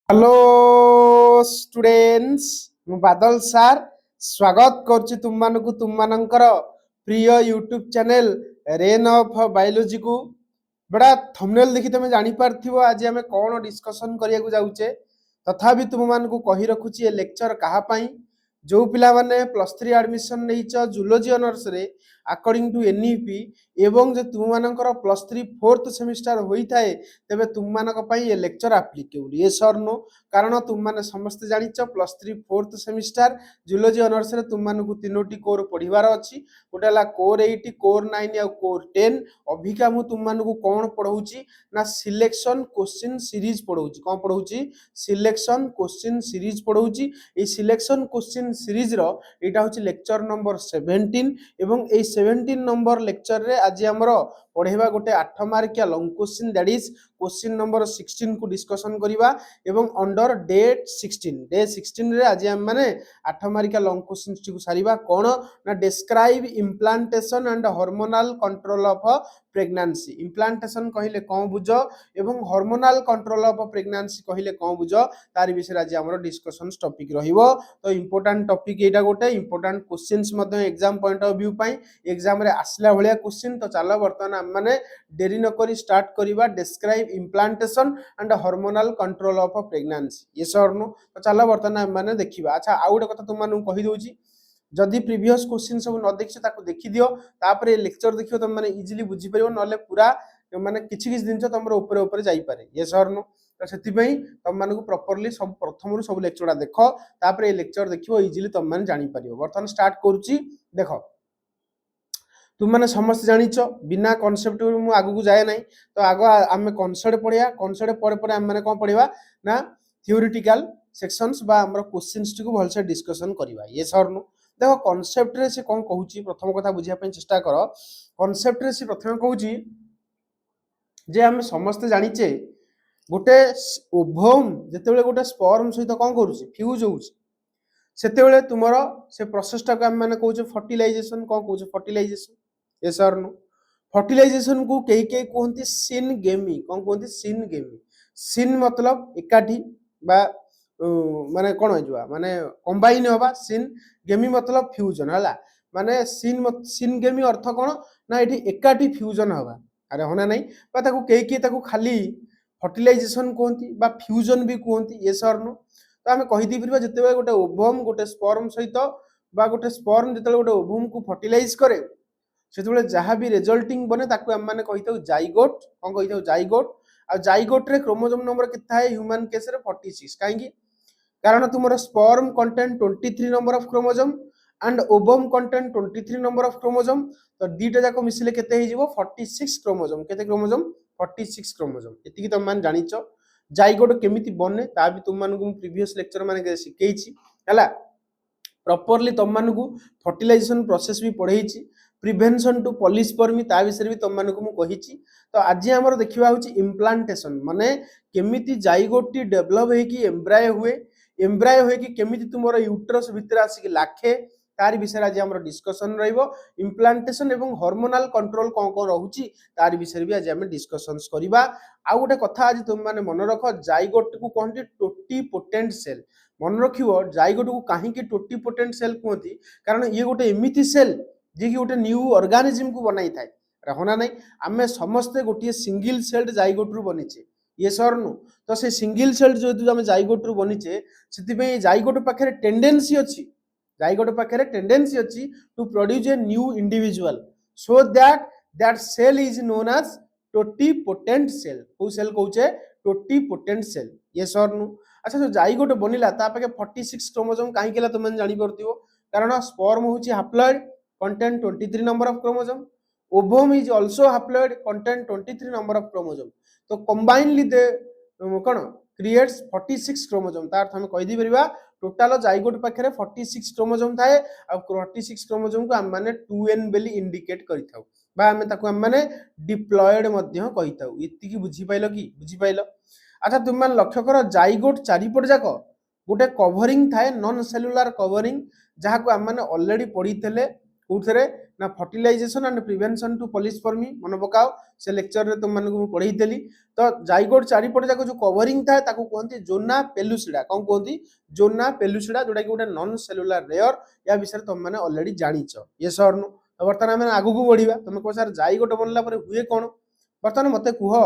Hello students मु बादल सार स्वागत करछि तुम मानकु तुम मानकर प्रिय YouTube channel rain of biology को बड़ा थंबनेल देखि तमे जानि पारथिबो आज हमें कोन डिस्कशन करिया को जाउचे तथापि तुम मानकु कहि रखुछि ए लेक्चर कहा पई जो पिला माने +3 एडमिशन नैच जूलॉजी ऑनर्स रे अकॉर्डिंग टू एनईपी एवं जे तुम मानकर +3 फोर्थ सेमिस्टर होई थाए तेबे तुम मानक पई ए लेक्चर एप्लीकेबल यस और नो कारण तुम माने समस्त जानिच +3 फोर्थ सेमिस्टर जूलॉजी ऑनर्स रे तुम मानकु तीनोटी कोर पढिबार अछि गोटेला कोर 8 कोर 9 या कोर 10 अभिका मु तुम मानकु कोन पढौची ना सिलेक्शन क्वेश्चन सीरीज पढौची कोन पढौची सिलेक्शन क्वेश्चन सीरीज पढौची ए सिलेक्शन क्वेश्चन सीरीज रो एटा होची लेक्चर नंबर 17 एवं ए 17 नंबर लेक्चर रे आज हमरो पढेबा गोटे 8 मार्किया long question that is question number 16 को डिस्कशन करिबा एवं अंडर डे 16 रे आज हम माने 8 मार्किया लॉन्ग क्वेश्चन को सारिबा कोन ना describe implantation and hormonal control of pregnancy implantation कहिले कोन बुझो एवं हार्मोनल कंट्रोल ऑफ प्रेगनेंसी कहिले कोन बुझो तारि विषय आज हमरो डिस्कशन टॉपिक रहिबो तो इंपोर्टेंट टॉपिक एटा गोटे इंपोर्टेंट क्वेश्चंस मध्ये एग्जाम पॉइंट ऑफ व्यू पई एग्जाम रे आसला भलिया क्वेश्चन तो चलो वर्तमान हम माने देरी न करी स्टार्ट करिबा describe implantation and hormonal control of pregnancy yes और नो तो चलो वर्तमान हम माने देखिबा अच्छा आ गोटे कथा तुम मानु कहि दोची जदि प्रीवियस क्वेश्चन सब न देखिछ ताको देखि दियो तापर लेक्चर देखियो तुम माने इजीली बुझी परियो नले पूरा माने किछि किछि दिन तमर ऊपर ऊपर जाई पारे यस और नो तो सेति पई तुम मानकु प्रॉपर्ली सब प्रथम रु सब लेक्चरडा देखो तापर ए लेक्चर देखियो इजीली तुम माने जानि परियो वर्तमान स्टार्ट करूची देखो तुम माने समस्त जानिछ बिना कांसेप्ट मु आगु को जाय नै तो आगो आमे कांसेप्ट पढिया कांसेप्ट पढे पढे हम माने कोन पढिबा ना थ्योरेटिकल सेक्शंस बा हमर क्वेश्चंस को भलसे डिस्कशन करिबा यस और नो देखो कांसेप्ट रे से कोन कहूची प्रथम कथा बुझिया पई चेष्टा करो कांसेप्ट रे से प्रथम कहूची जे हम समस्त जानिचे गोटे ओभम जेतेबेले गोटे स्पर्म सहित कोन करूची फ्यूज होउची सेतेबेले तुमरो से प्रोसेस टा को हम माने कहूचे फर्टिलाइजेशन कोन कहूचे फर्टिलाइजेशन यस और नो फर्टिलाइजेशन को केही केही कहंती सिनगेमी कोन कहंती सिनगेमी सिन मतलब एकाठी बा माने कोन होइजवा माने कंबाइन होबा सिन गेमी मतलब फ्यूजन हला माने सिनगेमी अर्थ कोन ना एठी एकाठी फ्यूजन होबा अरे होना नै बा ताको केही ताको खाली फर्टिलाइजेशन कहंती बा फ्यूजन भी कहंती यस और नो तो आमे कहि दी परबा जते गोटे ओभम गोटे स्पर्म सहित बा गोटे स्पर्म जते गोटे ओभम को फर्टिलाइज करे सेतबेले जहा भी रिजल्टिंग बने ताको हम माने कहिथौ जाइगोट कोन कहिथौ जाइगोट आ जाइगोट रे क्रोमोसोम नंबर केता है ह्यूमन केस रे 46 काहेकि कारण तुमरो sperm content 23 number of chromosome and ovum content 23 number of chromosome तो दीटा जाको मिसले केते हे जीवो 46 क्रोमोसोम केते क्रोमोसोम 46 क्रोमोसोम एतिकी तुम मान जानिचो जाइगोट केमिति बने ता भी तुम मानकु प्रीवियस लेक्चर माने सिखेइछि हला प्रॉपर्ली तुम मानकु फर्टिलाइजेशन प्रोसेस भी पढेइछि प्रिवेंशन टू पॉलीस्पर्मी ता विषय भी तुम मानकु मु कहिछि तो आज हमर देखिबा होछि इम्प्लांटेशन माने केमिति जाइगोट डेवलप हे कि एम्ब्रायो होय कि केमिति तुमरो यूट्रस भितर आसी कि लाखे तारि विषय आज हमर डिस्कशन रहइबो इम्प्लांटेशन एवं हार्मोनल कंट्रोल कोन कोन रहउची तारि विषय भी आज हम डिस्कशंस करिबा आ गोटे कथा आज तुम माने मन रखो जाइगोट को कहंती टोटीपोटेंट सेल मन रखिबो जाइगोट को काहे कि टोटीपोटेंट सेल कहंती कारण ये गोटे एमिति सेल जे कि गोटे न्यू ऑर्गेनिज्म को बनाई थाए रहना नै आमे समस्त गोटे सिंगल सेल्ड जाइगोट रु बनिचे यस और नो तो से सिंगल सेल्ड जो हम जाइगोट रु बनिचे सेति पे जाइगोट पाखरे टेंडेंसी अछि जाइगोट पाखरे टेंडेंसी अछि to produce a new individual so that cell is known as totipotent cell को सेल कहूचे टोटीपोटेंट सेल यस और नो अच्छा जो जाइगोट बनिला ता पाके 46 क्रोमोसोम काहे केला तुम जानि परतियो कारण स्पर्म होची haploid content 23 number of chromosome ovum is also haploid content 23 number of chromosome तो कंबाइनली दे कोन क्रिएट्स 46 क्रोमोसोम तार हम कहि दी परिबा टोटल जाइगोट पाखरे 46 क्रोमोसोम थाए आ 46 क्रोमोसोम को हम माने 2n बेली इंडिकेट करिथाउ बा हम ताको हम माने डिप्लॉयड मध्ये कहिथाउ इति की बुझी पाइलो कि बुझी पाइलो अच्छा तुम मान लक्ष्य करो जाइगोट चारिपट जाको गोटे कवरिंग थाए नॉन सेलुलर कवरिंग जहा को हम माने ऑलरेडी पढी थले कोथरे ना फर्टिलाइजेशन एंड प्रिवेंशन टू पोलिसपर्मी मन पकाओ से लेक्चर रे तुम मानकु पढ़ेइतेली तो जाइगोट चारिपट जाक जो कवरिंग था ताकू कहते जोना पेलुसिडा कौन कहते जोना पेलुसिडा जोटा कि गोटे नॉन सेलुलर लेयर या विषय तुम मैंने ऑलरेडी जानिछ ये सर नु तो बर्तमान आम आगू बढ़िया तुम कह सर जाइगोट बनला पर हुए कौन बर्तमान मते कुह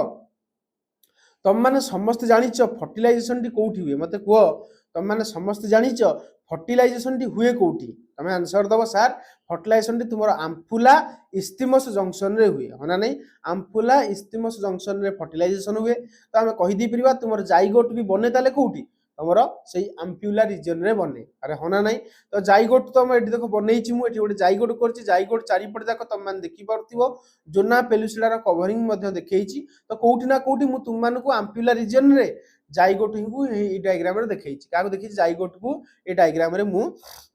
तुम मैंने समस्त जानिछ फर्टिलाइजेशन टी कोठी हुए मते कुह तुम मैंने समस्त जानिछ फर्टिलाइजेशन टी हुए कोठी तुम आंसर दब सर फर्टिलाइजेशन टी तुम आम्फुला इस्थिमस जंक्शन रे हुए होना नहीं आम्फुला इस्थिमस जंक्शन रे फर्टिलाइजेशन हुए तो आम कहीदे परिबा तुम जाइगोट भी बने ताले कोठी तुम से आम्प्युला रिजन रे बने अरे होना नहीं तो जाइगोट तो ये देख बनई गोटे जाइगोट कर जाइगोट चारिपट जाक तुम मैंने देखिपो जोना पेलुसिडार कवरिंग देखी तो कौटी ना कौटी मुझे तुम मानक आम्प्युला रिजन रे जाइगोट को डायग्राम देखी क्या देखी जाइगोट को ये डायग्राम रे मु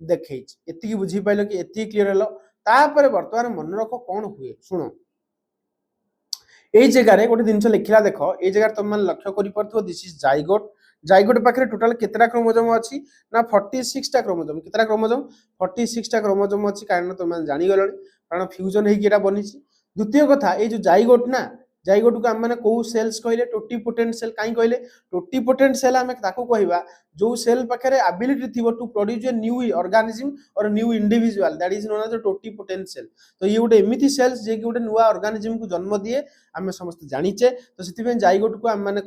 देखी एति बुझी पाइल कि एति क्लियर हलो तापर वर्तमान मन रख कौन हुए शुण ये जगह गोटे जिन लिखला देख ये जगह तुम मैंने लक्ष्य कर दिस इज जाइगोट जाइगोट पाखे टोटाल केतरा क्रोमोजोम अच्छी ना 46 टा क्रोमोजोम केतरा क्रोमोजोम 46 टा क्रोमोजोम अच्छी कारण तुम जानी गल कारण फ्यूजन होगी बनी द्वितीय कथा ये जो जाइगोट ना जाइगोट को आम कौ सेल्स कहले टोटीपोटेंट सेल कहीं कहले टोटीपोटेंट सेल आम कहवा जो सेल पाखे एबिलिटी थी to produce a new organism or new individual that is known as totipotent cell तो ये गोटे एमती सेल्स जे गोटे नुआ ऑर्गेनिज्म को जन्म दिए आम समस्त जानिचे तो से जाइगोट को आम मैंने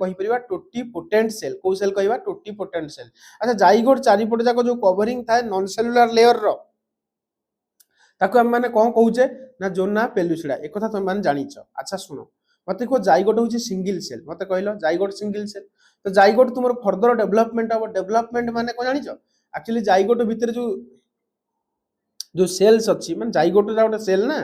टोटीपोटेंट सेल कौ सेल कहवा टोटीपोटेंट सेल अच्छा जाइगोट चारिपट जाक जो कवरिंग थाए नॉन सेलुलर लेयर रो ताको आम मैंने कौन कहूचे ना जोना पेलुसिडा एक कथा तुम मैंने जानिछ अच्छा सुनो मत कह जाइगोट हूँ सिंगल सेल मत कहल जाइगोट सिंगल सेल तो जाइगोट तुम फर्दर डेवलपमेंट हम डेवलपमेंट माने कौन जानिछ एक्चुअली जाइगोट भितर जो जो सेल्स अच्छी माने जाइगोट गोटे सेल ना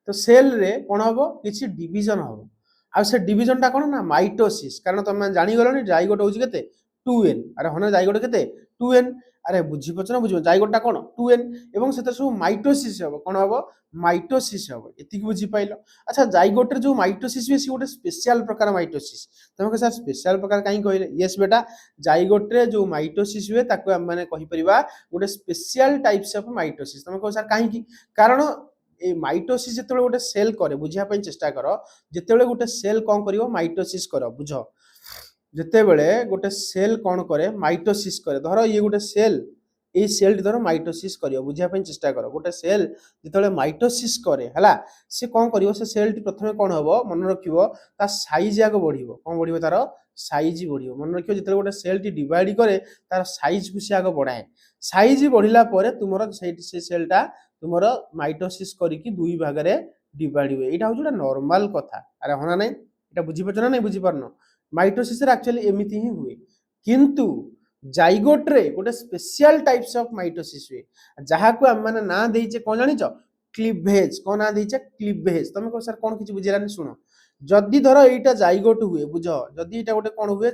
तो सेल रे कौन हम किसी डिविजन हम आ से डिविजन टा कौन ना माइटोसिस कारण तुम जानी गलनी जाइगोट हूँ के 2n अरे हन जाइगोट के 2n अरे बुझीपार ना बुझे जाइगोट टा कौन 2n एवं से सब माइटोसिस हम कौन हम माइटोसिस हम एति बुझी पाइल अच्छा जाइगोट जो माइटोसिस हुए सी गोटे स्पेशल प्रकार माइटोसिस तुम सर स्पेशल प्रकार कहीं कहले यस बेटा जाइगोट रे जो माइटोसिस हुए ताको हम माने कहि परिबा गोटे स्पेशल टाइप्स ऑफ माइटोसिस तुम कह सर कहीं कारण ए माइटोसिस जिते गोटे सेल करे बुझापी चेष्टा कर जिते गोटे सेल कौन कर माइटोसिस कर बुझ जिते बड़े गोटे सेल कौन करे माइटोसिस करे धर ये गोटे सेल ये सेल टी धर माइटोसिस कर बुझापी चेष्टा कर गोटे सेल जिते माइटोसिस करे है सी कौन कर सेल टी प्रथम कौन हम मन रखियो ता साइज आग बढ़ियो कौन बढ़ियो तार साइज बढ़ियो मन रखियो जिते गोटे सेल टी डिवाइड करे तार साइज को सी आग बढ़ाए साइज बढ़िला परे तुमर से सेलटा तुमर माइटोसिस करिकी दुई भाग रे डिवाइड हुए एटा होजुटा नॉर्मल कथा अरे होना नहीं एटा बुझी पाछ ना नहीं बुझी पारनो माइटोसिस रे एक्चुअली एमिति ही हुए किंतु जाइगोट रे गोटे स्पेशल टाइप्स ऑफ माइटोसिस हुए जहा को हम माने ना देइचे कोन जानिच क्लीवेज कोन ना देइचे क्लीवेज तुम को सर कोन किछ बुझिलानी सुनो जदी धर एटा जाइगोट हुए बुझ जदी एटा गोटे कोन हुए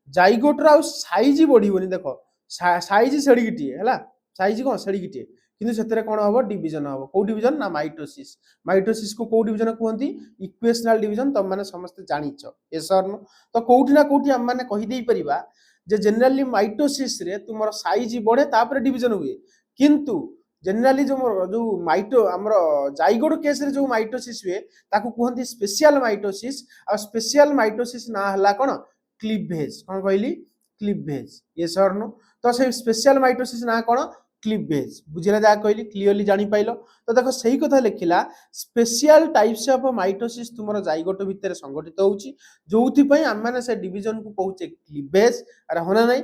जाइगोट रा साइज बढ़िबोनी देखो साइज सेडिगिटिए हला साइज कोन सेडिगिटिए किंतु सेतरे कोन हबो डिवीजन हबो को डिवीजन ना माइटोसिस को को डिवीजन कहंती इक्वेशनल डिवीजन तुम माने समस्त जानिछ एस और नो तो कोठी ना कोठी हम माने कहि देई परिबा जे जनरली माइटोसिस रे तुमर साइज बढ़े तापर डिवीजन हुए किंतु जनरली जो माइटो हमर जाइगोट केस रे जो माइटोसिस हुए ताकू कहंती स्पेशल माइटोसिस आ स्पेशल माइटोसिस ना हला कोन क्लीवेज कोन कहली क्लीवेज एस और नो तो से स्पेशल माइटोसिस ना कोन क्लीवेज बुझिला जा कहली क्लियरली जानी पाइलो तो देखो सही कथा लिखिला स्पेशल टाइप्स ऑफ माइटोसिस तुमरो जाइगोट भितर संगठित होउची जोथि पई हम माने से डिवीजन को कहूचे क्लीवेज अरे होना नहीं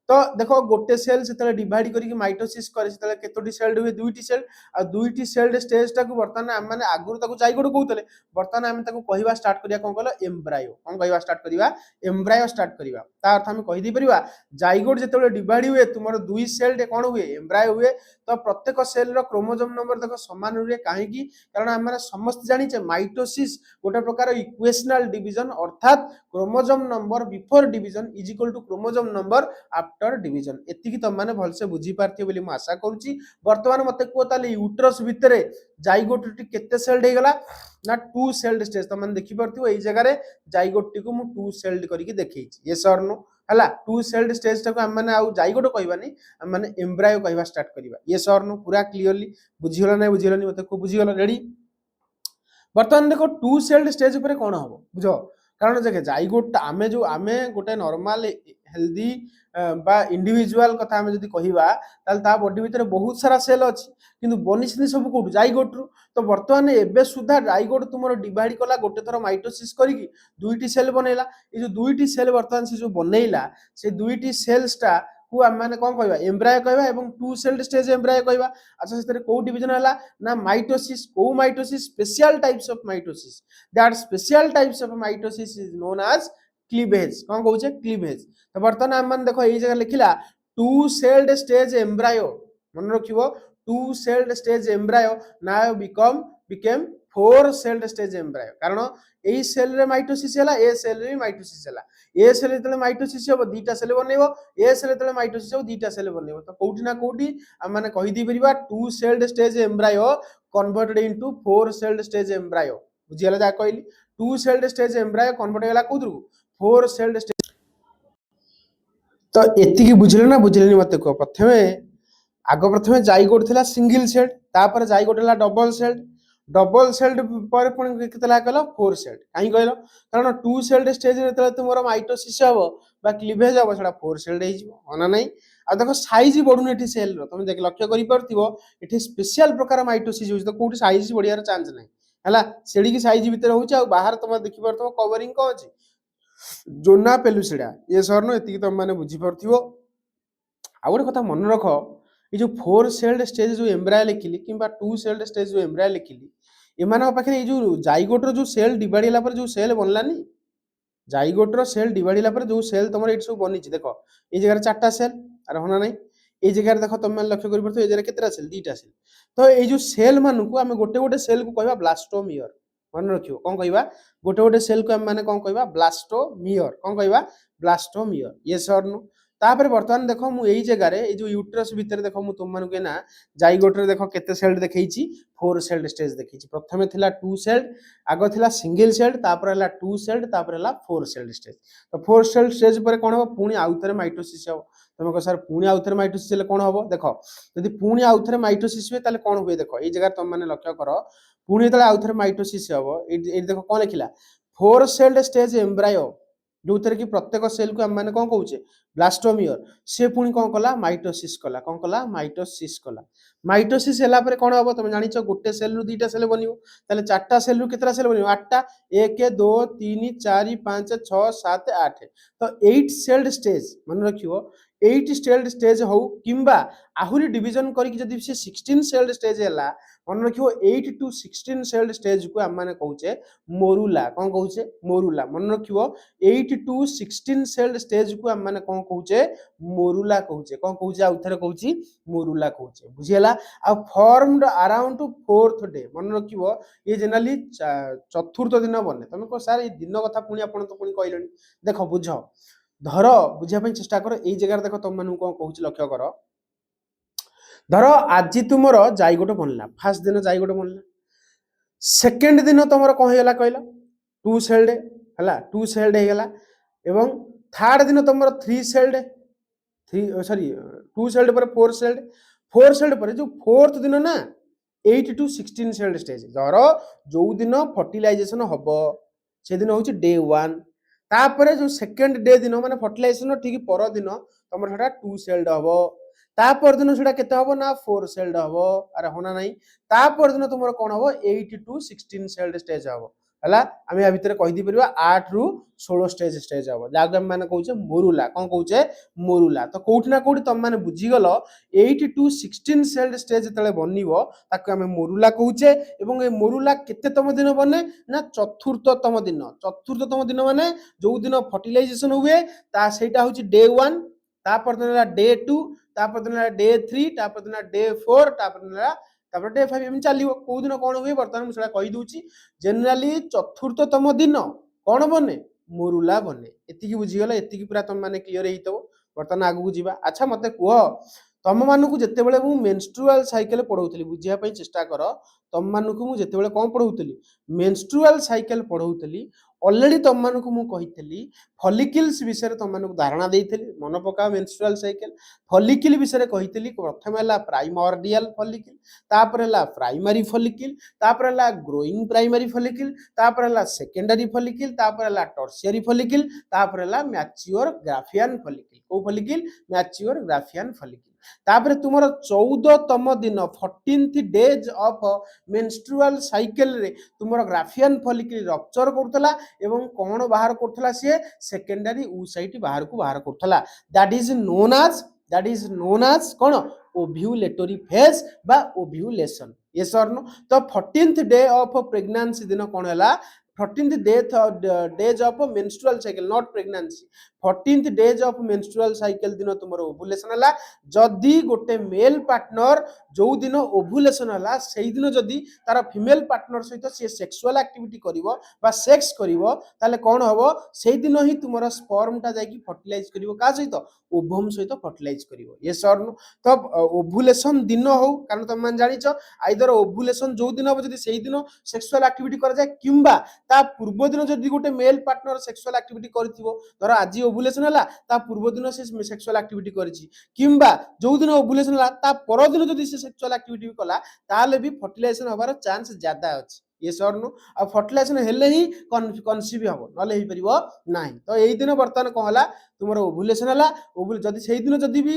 तो देखो गोटे सेल से डिवाइड करके माइटोसिस करे से केतोटी सेल हुए दुईटी सेल आ दुईटी सेल स्टेज टाकू वर्तमान हम माने आगुर ताकू जाइगोट कहउतले वर्तमान हम ताकू कहवा स्टार्ट करिया कोन कहलो एम्ब्रायो कोन कहवा स्टार्ट करिवा एम्ब्रायो स्टार्ट करिवा ता अर्थ हम कहि दी परिबा जाइगोट जेतेबे डिवाइड हुए तुमरो दुई सेल रे कोन हुए एम्ब्रायो हुए तो प्रत्येक सेल रो क्रोमोसोम नंबर देखो समान हुए काहे की कारण हम माने समस्त जानि छे माइटोसिस गोटे प्रकार इक्वेशनल डिवीजन अर्थात chromosome number before division is equal to chromosome number after division एति की तुम माने भलसे बुझी पारथियो बोली म आशा करूची वर्तमान मते को ताले यूट्रस भितरे जाइगोट टी केते सेल्ड हे गला ना 2 सेल्ड स्टेज तुम माने देखि पारथियो एई जगह रे जाइगोट टी को मु 2 सेल्ड करिके देखैछि यस और नो हला टू सेल्ड स्टेज टाको हम माने आउ जाइगोट कहबानी हम माने एम्ब्रायो कहबा स्टार्ट करिबा यस और नो पूरा क्लियरली बुझिगला नै बुझिगलानी मते को बुझिगला रेडी बर्तमान देखो टू सेल्ड स्टेज ऊपर कौन हम बुझ कारण देखे जाइगोट आमे गोटे नॉर्मल हेल्दी बा इंडिविजुअल कथा आमे जदी कहिबा ताल ता बॉडी भीतर बहुत सारा सेल अछि किंतु बनिसनी सब कोठु जाइगोट रु तो वर्तमान एबे सुधा जाइगोट तुमरो डिवाइड कला गोटे थरो माइटोसिस करिकी दुईटी सेल बनेला ए जो दुईटी सेल वर्तमान से जो बनेइला से दुईटी सेल्स टा को हम माने कोन कहबा एम्ब्रायो कहबा एवं टू सेल्ड स्टेज एम्ब्रायो कहबा अच्छा सेतरे को डिवीजन हला ना माइटोसिस को mitosis special types of mitosis that special types of mitosis is known as cleavage कोन कहउछे क्लीवेज तो वर्तमान हम मान देखो ए जगह लिखिला टू सेल्ड स्टेज एम्ब्रायो मन रखिबो two celled stage embryo now became four celled stage embryo कारण एई सेल रे माइटोसिस हला ए सेल रे माइटोसिस हला ए सेल तले माइटोसिस हो दीटा सेल बनेबो ए सेल तले माइटोसिस हो दीटा सेल बनेबो तो कोठी ना कोठी हम माने कहि दी परिबा two celled stage embryo converted into four celled stage embryo बुझियला जा कहली two celled stage embryo convert होला कोदरु फोर सेल्ड स्टेज तो एति की बुझले ना बुझलेनी मते को प्रथमे जाइगोट थिला सिंगल सेल्ड तापर जाइगोट हला डबल सेल्ड पर पुणी केतला कहलो फोर सेल्ड काई कहलो कारण टू सेल्ड स्टेज रे तले तुमरो माइटोसिस हबो बा क्लीवेज हबो सेटा फोर सेल्ड हे जिवो अना नै आ देखो साइज बडुन एठी सेल रो तुम देख लक्ष्य करि परथिबो एठी स्पेशल प्रकार माइटोसिस होय तो कोठी साइज बडियार चांस नै हला सेडी की साइज भीतर होउछ आ बाहर तुम देखि परथबो कवरिंग को अछि जोना पेलुसिडा ये सरनो एति की तुम माने बुझी परथिबो आ गोटे कथा मन रख ये जो फोर सेल्ड स्टेज जो एम्ब्रायो लिखिली किंबा टू सेल्ड स्टेज जो एम्ब्रायो लिखिली एमान पाखे ये जो जाइगोट रो जो सेल डिवाइड होला पर जो सेल बनलानी जाइगोट रो सेल डिवाइड होला पर जो सेल तुमर एट सब बनिछि देखो ए जगह चारटा सेल आर होना नै ए जगह देखो तुम लक्ष्य करि परथो ए जगह केतरा सेल दीटा सेल तो ए जो सेल मानु को हम गोटे गोटे सेल को कहबा ब्लास्टोमियर मन रखियो कोन कहबा गोटे गोटे सेल को हम माने कोन कहबा ब्लास्टोमियर कोन कहबा ब्लास्टोमियर यस और नो तापर वर्तमान देखो मु एई जगह रे ए जो यूट्रस भीतर देखो मु तुम मानु के ना जाइगोट रे देखो केते सेल देखैछि फोर सेल्ड स्टेज देखैछि प्रथमे थिला टू सेल्ड आगो थिला सिंगल सेल्ड तापर हला टू सेल्ड तापर हला फोर सेल्ड स्टेज तो फोर सेल्ड स्टेज पर कोन हो पुणी आउथरे माइटोसिस हो तुम को सर पुणी आउथरे माइटोसिस ले कोन हो देखो यदि पुणी आउथरे माइटोसिस हुए ताले कोन हुए देखो एई जगह तुम माने लक्ष्य करो पुणी तले आउथरे माइटोसिस हो ए देखो कोन लिखिला फोर सेल्ड स्टेज एम्ब्रायो जो कि प्रत्येक सेल को हम माने कोन कहउचे ब्लास्टोमियर से पुणी कोन कला माइटोसिस कला माइटोसिस हला पर कोन हबो तुम जानिछो गोटे सेल रु दीटा सेल बनिवो ताले चारटा सेल रु केतरा सेल बनिवो आठटा 1 2 3 4 5 6 7 8 तो 8 सेल्ड स्टेज मन रखिवो 8 सेल्ड स्टेज हो किंबा आहुरी डिवीजन करी जदी से 16 सेल्ड स्टेज हला मन रखिवो 8 टू 16 सेल्ड स्टेज को हम माने कहउचे मोरुला कोन कहउचे मोरुला मन रखिवो 8 टू 16 सेल्ड स्टेज को हम माने कोन कहउचे मोरुला कहउचे कोन कहउचे आ उथरे कहउची मोरुला कहउचे बुझियला आ formed around to fourth day मन रखिवो ये जनरली चतुर्थ दिन बने तमे को सर ए दिन कथा पुणी आपण तो पुणी कहलेनी देखो बुझो धर बुझिया पई चेष्टा करो एई जगह देखो तुम मानु कोन कहउची लक्ष्य करो धर आज तुमर जाइगोट बनला फर्स्ट दिन जाइगोट बनला सेकंड दिन तुमर कोन हेला कहला टू सेल्ड हला टू सेल्ड हे गेला एवं थर्ड दिन तुमर three celled sorry two celled पर फोर सेल्ड पर जो फोर्थ दिन ना 8 टू 16 सेल्ड स्टेज धर जो दिन फर्टिलाइजेशन हबो से दिन होची डे 1 तापर जो सेकंड डे दिन माने फर्टिलाइजेशन ठीक पर दिन तुमर सेटा टू सेल्ड हबो तापर दिन सेटा केते हबो ना फोर सेल्ड हबो अरे होना नाही तापर दिन तुमर कोन हबो 8 टू 16 सेल्ड स्टेज हबो हला आमे आ भितर कहि दी परिबा 8 रु 16 स्टेज हबो जाग हम माने कहउचे मोरुला कोन कहउचे मोरुला तो कोठी ना कोठी तुम माने बुझी गलो 8 टू 16 सेल्ड स्टेज तले बनिवो ताको आमे मोरुला कहउचे एवं ए मोरुला केतेतम दिन बने ना चतुर्थतम दिन माने जो दिन फर्टिलाइजेशन हुए ता सेटा होची डे 1 तापर दिन डे 2 तापर दिन डे 3 तापर दिन डे 4 तापर डे 5 एम चलियो को दिन कोन हुए वर्तमान मु सेटा कहि दूची जनरली चतुर्थतम दिन कोन बने मोरुला बने एति की बुझी गला एति की पूरा तुम माने क्लियर हेइतो वर्तमान आगु को जीवा अच्छा मते कुह तम मानु को जत्ते बेले मु मेंस्ट्रुअल साइकिल पढौतली बुझिया पई चेष्टा कर तम मानु को मु जत्ते बेले कोन पढौतली मेंस्ट्रुअल साइकिल पढौतली ऑलरेडी तुम मानकु मु कहितली फॉलिकल्स विषय तुम मानकु धारणा देइतली मन पका मेंस्ट्रुअल साइकिल फॉलिकल विषय कहितली प्रथम हला प्राइमोर्डियल फॉलिकल तापर हला प्राइमरी फॉलिकल तापर हला ग्रोइंग प्राइमरी फॉलिकल तापर हला सेकेंडरी फॉलिकल तापर हला टर्शियरी फॉलिकल तापर हला मैच्योर ग्राफियन फॉलिकल को फॉलिकल मैच्योर ग्राफियन फॉलिकल तापर तुमर 14तम दिन 14th days of menstrual cycle रे तुमर ग्राफियन फॉलिकल रप्चर करथला एवं कोन बाहर करथला से सेकेंडरी oocyte बाहर को बाहर करथला दैट इज नोन एज कोन ओव्यूलेटरी फेज बा ओव्यूलेशन यस और नो तो 14th डे ऑफ प्रेगनेंसी दिन कोन हला 14th days of menstrual cycle not pregnancy 14th days of menstrual cycle दिन तुमर ओव्यूलेशन हला जदी गोटे मेल पार्टनर जो दिन ओव्यूलेशन हला सेही दिन जदी तार फीमेल पार्टनर सहित से सेक्सुअल एक्टिविटी करिवो बा सेक्स करिवो ताले कोन हबो सेही दिन ही तुमर स्पर्म टा जाकी फर्टिलाइज करिवो का सहित ओवम सहित फर्टिलाइज करिवो यस और नो तो ओव्यूलेशन दिन हो कारण तुम मान जानिचो आइदर ओव्यूलेशन जो दिन हबो जदी सेही दिन सेक्सुअल एक्टिविटी कर जाय किंबा ता पूर्व दिन जदी गोटे मेल पार्टनर सेक्सुअल एक्टिविटी करथिवो धर आज ओव्यूलेशन हला ता पूर्व दिन से सेक्सुअल एक्टिविटी करछि किंबा जो दिन ओव्यूलेशन हला ता पर दिन जदी से सेक्सुअल एक्टिविटी कला ताले भी फर्टिलाइजेशन होबार चांस ज्यादा अछि यस और नो आ फर्टिलाइजेशन हेले ही कन्सीव हबो नले ही परिबो नाही तो एई दिन वर्तमान को हला तुमरो ओव्यूलेशन हला ओव्यूल जदी सेही दिन जदी भी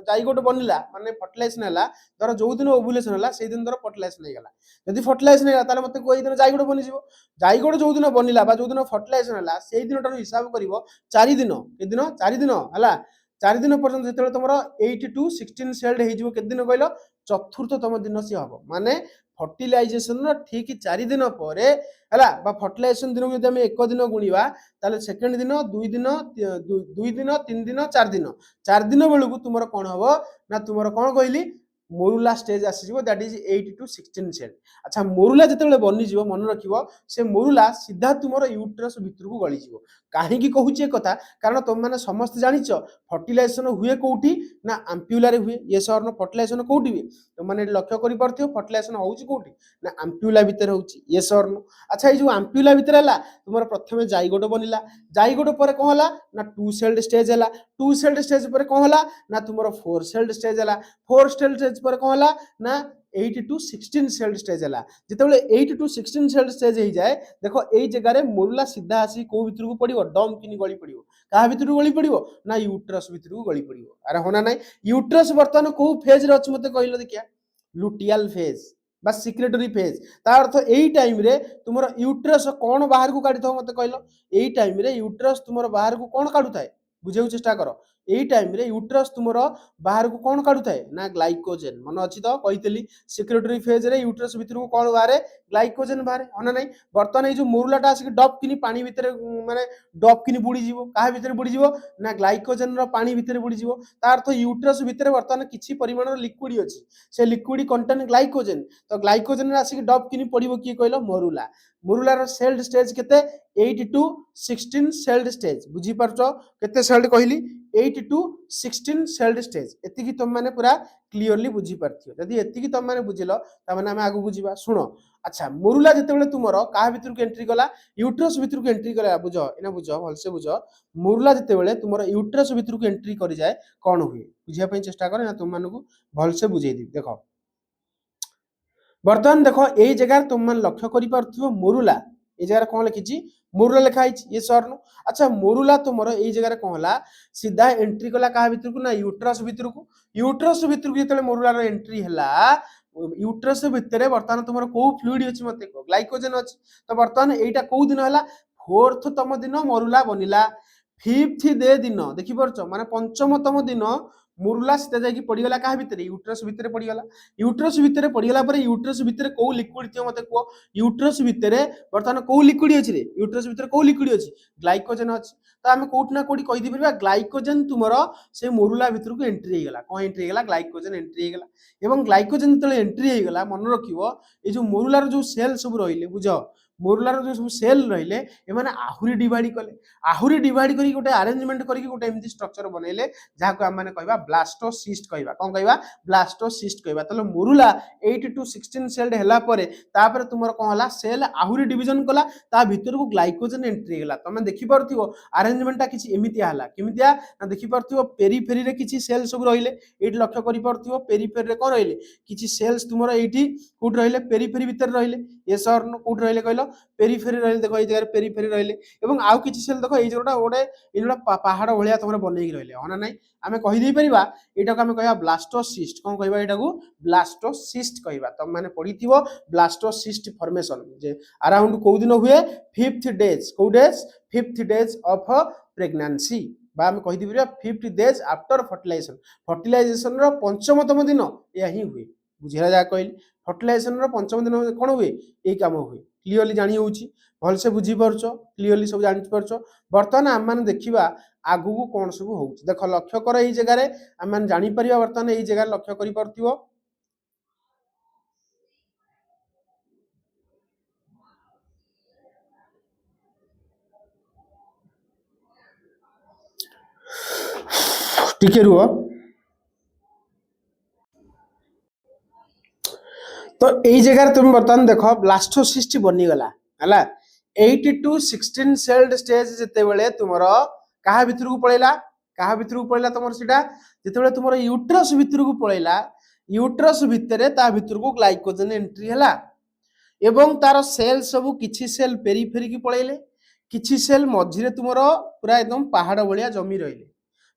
जाइगोट बनिला माने फर्टिलाइजेशन हला धर जो दिन ओव्यूलेशन हला सेही दिन धर फर्टिलाइजेशन हे गला जदी फर्टिलाइजेशन हे ताले मते कोई दिन जाइगोट बनि जिवो जाइगोट जो दिन बनिला बा जो दिन फर्टिलाइजेशन हला सेही दिन ठारो हिसाब करिवो 4 दिन के दिन 4 दिन हला 4 दिन पर्यंत जेतले तुमरो 8 to 16 सेल्ड हे जिवो के दिन कहलो चतुर्थतम दिन से हबो माने फर्टिलाइजेशन ठीक 4 दिन पर हला बा फर्टिलाइजेशन दिन जदि हम एक दिन गुणीबा ताले सेकंड दिन 2 दिन 2 दिन 3 दिन 4 दिन बेलू तुमर कोन हबो ना तुमर कोन कहली मोरुला स्टेज आसी जिवो दैट इज 8 to 16 सेल अच्छा मोरुला जतेबेले बनि जिवो मन रखिवो से मोरुला सीधा तुमर यूट्रस भितर को गळी जिवो काहे की कहूची ए कथा कारण तुम माने समस्त जानिचो फर्टिलाइजेशन हुए कोठी ना एम्प्यूला रे हुए यस और नो फर्टिलाइजेशन कोठी हुए तुम माने लक्ष्य करि परथियो फर्टिलाइजेशन होउची कोठी ना एम्प्यूला भितर होउची यस और नो अच्छा ए जो एम्प्यूला भितर हला तुमर प्रथमे जाइगोट बनिला जाइगोट पर कोन हला ना 2 सेल्ड स्टेज हला 2 सेल्ड स्टेज पर कोन हला ना तुमर 4 सेल्ड स्टेज हला 4 सेल्ड स्टेज पर कोन हला ना 8 to 16 सेल्ड स्टेज हला जेतेबेले 8 to 16 सेल्ड स्टेज हे जाय देखो एई जगह रे मोरुला सीधा आसी को भितर को पडिवो डम किनी गळी पडिवो का भितर गळी पडिवो ना यूट्रस भितर को गळी पडिवो अरे होना नाही यूट्रस वर्तमान को फेज रे अछि मते कहिलो देखिया लुटियल फेज बा सिक्रेटरी फेज तार अर्थ एई टाइम रे तुमरो यूट्रस कोन बाहर को काढी थो मते कहिलो एई टाइम रे यूट्रस तुमरो बाहर को कोन काढु थाए बुझेउ चेष्टा करो एई टाइम रे यूट्रस तुमरो बाहर को कोन काढु थाए ना ग्लाइकोजेन मन अछि तो कहितली सिक्रेटरी फेज रे यूट्रस भितर को कोन बाहरे ग्लाइकोजेन बाहरे होना नाही वर्तमान ए जो मोरुलाटा आसी डब किनी पानी भितर माने डब किनी बुडी जीवो काहा भितर बुडी जीवो ना ग्लाइकोजेन रो पानी भितर बुडी जीवो तार अर्थ यूट्रस भितर वर्तमान किछि परिमाण रो लिक्विड अछि से लिक्विड कंटेन ग्लाइकोजेन तो ग्लाइकोजेन रे आसी डब किनी पडिवो की कहलो मोरुला मोरुला रो सेल्ड स्टेज केते 8 to 16 सेल्ड स्टेज बुझी परछो केते सेल्ड कहली 8 to 16 सेल्ड स्टेज एतिकी तुम माने पूरा क्लियरली बुझी परथियो यदि एतिकी तुम माने बुझिलो त माने हम आगु बुझीबा सुनो अच्छा मोरुला जेतेबेले तुमरो काहा भितर को एंट्री गला यूट्रस भितर को एंट्री गला बुझो इना बुझो भलसे बुझो मोरुला जेतेबेले तुमरो यूट्रस भितर को एंट्री करि जाय कोन हुए बुझिया पई चेष्टा करे ना तुम मानकु भलसे बुझेई दी देखो वर्तमान देखो एई जगह तुम मान लक्ष्य करि परथियो मोरुला ए जगह कोन लिखिची मोरुला लिखा आइछ ये सर नो अच्छा मोरुला तुमरो एई जगह कोन हला सीधा एंट्री कला काहा भितर को ना यूट्रस भितर को जेतेले मोरुला रो एंट्री हला यूट्रस भितर वर्तमान तुमरो को फ्लूइड अछि मते को ग्लाइकोजेन अछि तो वर्तमान एईटा को दिन हला 4th तम दिन मोरुला बनिला 5th डे दिन देखि परछो माने पंचमतम दिन मोरुला सीधा जाकी पड़ीगला क्या भितर यूट्रस भितर पड़ीगला पर यूट्रस भितर को लिक्विड थियो मते को यूट्रस भितर वर्तमान को लिक्विड अछि रे यूट्रस भितर को लिक्विड अछि ग्लाइकोजेन अछि तो हम कोट ना कोडी कहि दिबा ग्लाइकोजेन तुमरो से मोरुला भितर को एंट्री हे गला को एंट्री हे गला ग्लाइकोजेन एंट्री हे गला एवं ग्लाइकोजेन तले एंट्री हे गला मन रखिवो ए जो मोरुला रो जो सेल सब रहिले बुझो मोरुलार जो सब सेल रहिले एमाने आहुरी डिवाइड करी गोटे अरेंजमेंट करी गोटे एमती स्ट्रक्चर बनैले जहाको हम माने कहबा ब्लास्टोसिस्ट कहबा कोन कहबा ब्लास्टोसिस्ट कहबा तले मोरुला 8 टू 16 सेल्ड हैला परे तापर तुमर कोन हला सेल आहुरी डिवीजन कला ता भीतर को ग्लाइकोजन एंट्री गेला तमे देखि परथिबो अरेंजमेंटटा किछि एमितिया हला केमितिया ना देखि परथिबो पेरिफेरी रे किछि सेल सब रहिले एट लक्ष्य करि परथिबो पेरिफेरी रे कोन रहिले किछि सेल्स तुमर एठी कुड रहिले पेरिफेरी भीतर रहिले ये सर नो कुड रहिले कहलो पेरिफेरी रहिले देखो ए जगह पेरिफेरी रहिले एवं आउ किछि सेल देखो ए जोटा ओडे इ जोटा पहाड़ भलिया तुमर बनेइ रहिले होना नै आमे कहि दै परिबा एटा को आमे कहबा ब्लास्टोसिस्ट कोन कहबा एटा को ब्लास्टोसिस्ट कहबा तम माने पढिथिबो ब्लास्टोसिस्ट फॉर्मेशन जे अराउंड को दिन हुए 5th डेज को days 5th days of pregnancy बा हम कहि Dibiya 5th days after fertilisation रो पंचमतम दिन या ही हुए बुझिरा जा कहली फर्टिलाइजेशन रो पंचम दिन कोन हुए ए काम हुए क्लियरली जानि होउची भल से बुझी परछो क्लियरली सब जानि परछो वर्तमान हम माने देखिबा आगु को कोन सब होउची देखो लक्ष्य कर ए जगह रे हम माने जानि परिबा वर्तमान ए जगह लक्ष्य करि परथिबो टिके रुओ तो यही जगह तुम बर्तमान देख ब्लास्टोसिस्ट बनी गला है 8 टू 16 सेल्ड स्टेज जिते बेले तुमर कहा भितर को पळैला कहा भितर को पळैला तुमर सीटा जिते बेले तुमर यूट्रस भितर को पळैला यूट्रस भितरे ता भितर को ग्लाइकोजन एंट्री हला एवं तार सेल सब किछि सेल पेरिफेरी की पळैले किछि सेल मझिरे तुमर पूरा एकदम पहाड़ भलिया जमी रहिले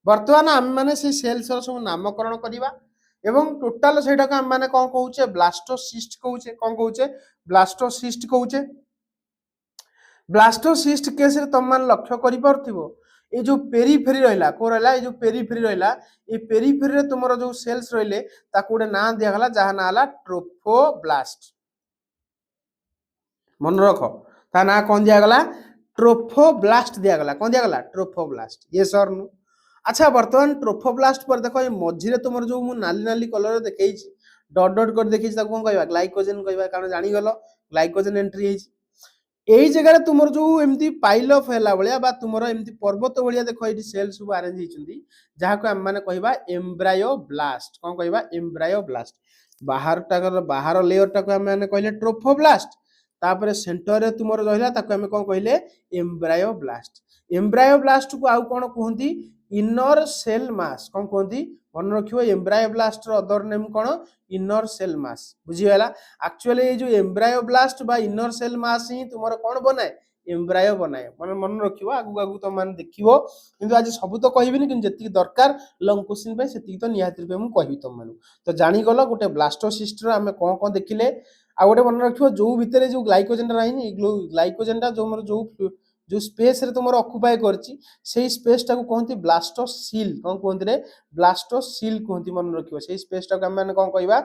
वर्तमान हम माने से सेल सब नामकरण करिबा एवं टोटाल सेटा को हम माने कोन कहूचे ब्लास्टोसिस्ट कहूचे कोन कहूचे ब्लास्टोसिस्ट कहूचे ब्लास्टोसिस्ट केस रे तुम मान लक्ष्य करि परथिबो ए जो पेरिफेरी रहला को रहला ए जो पेरिफेरी रहला ए पेरिफेरी रे तुमरो जो सेल्स रहले ता कोडे ना दिया गला जहा ना हला ट्रोफोब्लास्ट मन रखो ता ना कोन दिया गला ट्रोफोब्लास्ट दिया गला कोन दिया गला ट्रोफोब्लास्ट ये सर नु अच्छा वर्तमान ट्रोफोब्लास्ट पर देखो ये मझिरे तुमर जो मु नाली नाली कलर देखैछि डॉट डॉट कर देखैछि ताको कोन कहबा ग्लाइकोजन कहबा कारण जानि गलो ग्लाइकोजन एंट्री हेछि एही जगह तुमर जो एमती पाइल ऑफ हैला बलिया बा तुमर एमती पर्वत बलिया देखो एठी सेल सब अरेंज हिचंदी जहा को हम माने कहबा एम्ब्रायोब्लास्ट कोन कहबा एम्ब्रायोब्लास्ट बाहर लेयर टा को हम माने कहले ट्रोफोब्लास्ट तापर सेंटर रे तुमर रहिला ताको हम कोन कहले एम्ब्रायोब्लास्ट को आउ कोन कहंती इनर सेल मास कोन कहंती मन रखियो एम्ब्रायोब्लास्ट रो अदर नेम कोन इनर सेल मास बुझी गेला एक्चुअली ये जो एम्ब्रायोब्लास्ट बा इनर सेल मास ही तुमर कोन बनाए एम्ब्रायो बनाए मन रखियो आगु आगु तो मान देखिबो किंतु आज सब तो कहबिनी किंतु जति दरकार लॉन्ग क्वेश्चन पे सेति तो निहात रूपे मु कहबी तुम मानु तो जानि गलो गोटे ब्लास्टोसिस्ट रो हमें कोन कोन देखिले आ गोटे मन रखियो जो भितरे जो ग्लाइकोजन रहिनी ग्लाइकोजन टा जो मोर जो स्पेस रे तुमर ऑक्युपाई करची सेही स्पेस टा को कहंती ब्लास्टोसील कोन कहंती रे ब्लास्टोसील कहंती मन रखियो सेही स्पेस टा को हम माने कोन कहबा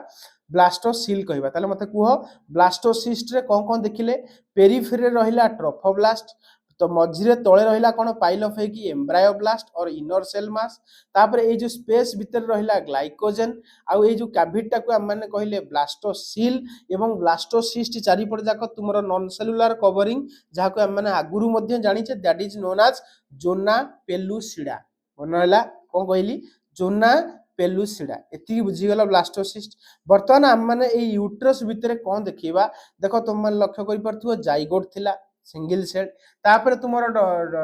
ब्लास्टोसील कहबा ताले मते कुहो ब्लास्टोसिस्ट रे कोन कोन देखिले पेरिफेरी रे रहिला ट्रोफोब्लास्ट तो मझिरे तळे रहिला कोन पाइल ऑफ है कि एम्ब्रायोब्लास्ट और इनर सेल मास तापर ए जो स्पेस भीतर रहिला ग्लाइकोजन आ ए जो कैविटा को हम माने कहिले ब्लास्टोसील एवं ब्लास्टोसिस्ट चारि पट जाक तुमरो नॉन सेलुलर कवरिंग जहा को हम माने आगुरु मध्ये जानिछे that is known as zona pellucida मन हला कोन कहिली जोना पेलुसिडा एति बुझी गेलो ब्लास्टोसिस्ट वर्तमान हम माने ए यूट्रस भीतर कोन देखिबा देखो तुम मन लक्ष्य करि परथुओ जाइगोट थिला सिंगल सेल तापर तुमर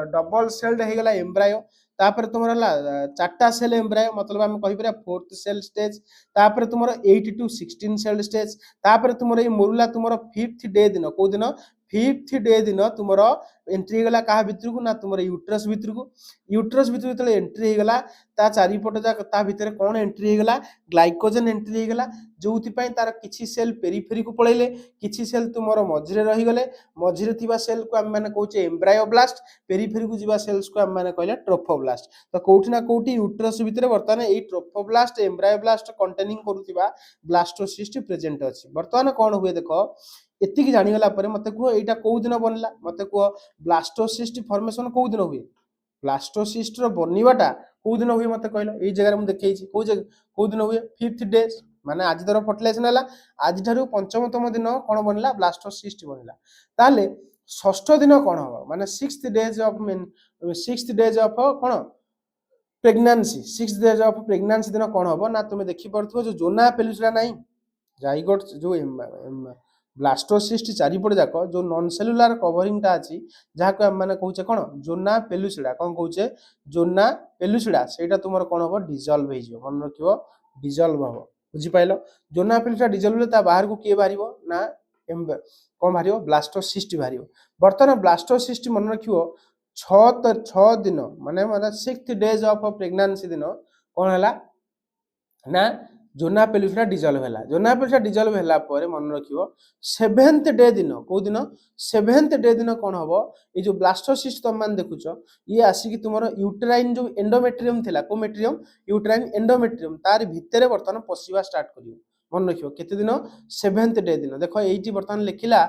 डबल सेल्ड हे गेला एम्ब्रायो तापर तुमर हला चारटा सेल एम्ब्रायो मतलब हम कहि परिया फोर्थ सेल स्टेज तापर तुमर 8 टू 16 सेल स्टेज तापर तुमर ए मोरुला तुमर 5th डे दिन को दिन 5th डे दिन तुमर एंट्री गला कहा भितर को ना तुमर यूट्रस भितर तले एंट्री गला ता चारि पट जा ता भितर कोन एंट्री गला ग्लाइकोजन एंट्री गला जोउति पई तार किछि सेल पेरिफेरी को पळैले किछि सेल तुमर मझिरे रहि गले मझिरे थिबा सेल को हम माने कहूचे एम्ब्रायोब्लास्ट पेरिफेरी को जीवा सेल्स को हम माने कहले ट्रोफोब्लास्ट तो कोठी ना कोठी यूट्रस भितर वर्तमान ए ट्रोफोब्लास्ट एम्ब्रायोब्लास्ट कंटेनिंग करूतिबा ब्लास्टोसिस्ट प्रेजेंट अछि वर्तमान कोन हुए देखो एति की जानि गला परे मते को एटा को दिन बनला मते को ब्लास्टोसिस्ट फॉर्मेशन को दिन हुए ब्लास्टोसिस्ट रो बनिबाटा को दिन हुए मते कहलो ए जगह हम देखैछि को दिन हुए 5th डे माने आज धर फर्टिलाइजेशन है आज ठारू पंचमतम दिन कौन बनला ब्लास्टोसिस्ट बनला ताले षष्ठ दिन कौन हम माने 6th days of mean 6th days of कौन pregnancy 6th days of pregnancy दिन कौन हम ना तुम देखि परथो जो जोना पेलुसिला नाही जाइगोट जो ब्लास्टोसिस्ट चारिपट जाक जो नॉन सेलुलर कवरिंग टा अछि जहा को हम माने कहूचे कोन जोना पेलुसिडा कोन कहूचे जोना पेलुसिडा सेटा तुमर कोन हो डिसॉल्व हे जिवो मन रखिवो डिसॉल्व हो बुझी पाइलो जोना पेलुसिडा डिसॉल्व ता बाहर को के बारिवो ना कोन बारिवो ब्लास्टोसिस्ट बारिवो वर्तमान ब्लास्टोसिस्ट मन रखिवो 6 दिन माने माने 6th डेज ऑफ प्रेगनेंसी दिन कोन हला ना जोना पेलुसिडा डिसॉल्व हैला जोना पेलुसिडा डिसॉल्व हैला परे मन रखिवो 7th डे दिन को दिन 7th डे दिन कोन हबो ए जो ब्लास्टोसिस्ट तुम मान देखुचो ये आसी कि तुमरो यूटेराइन जो एंडोमेट्रियम थिला को मेट्रियम यूटेराइन एंडोमेट्रियम तार भितरे वर्तमान पसिवा स्टार्ट करियो मन रखिवो केते दिन 7th डे दिन देखो एठी वर्तमान लिखिला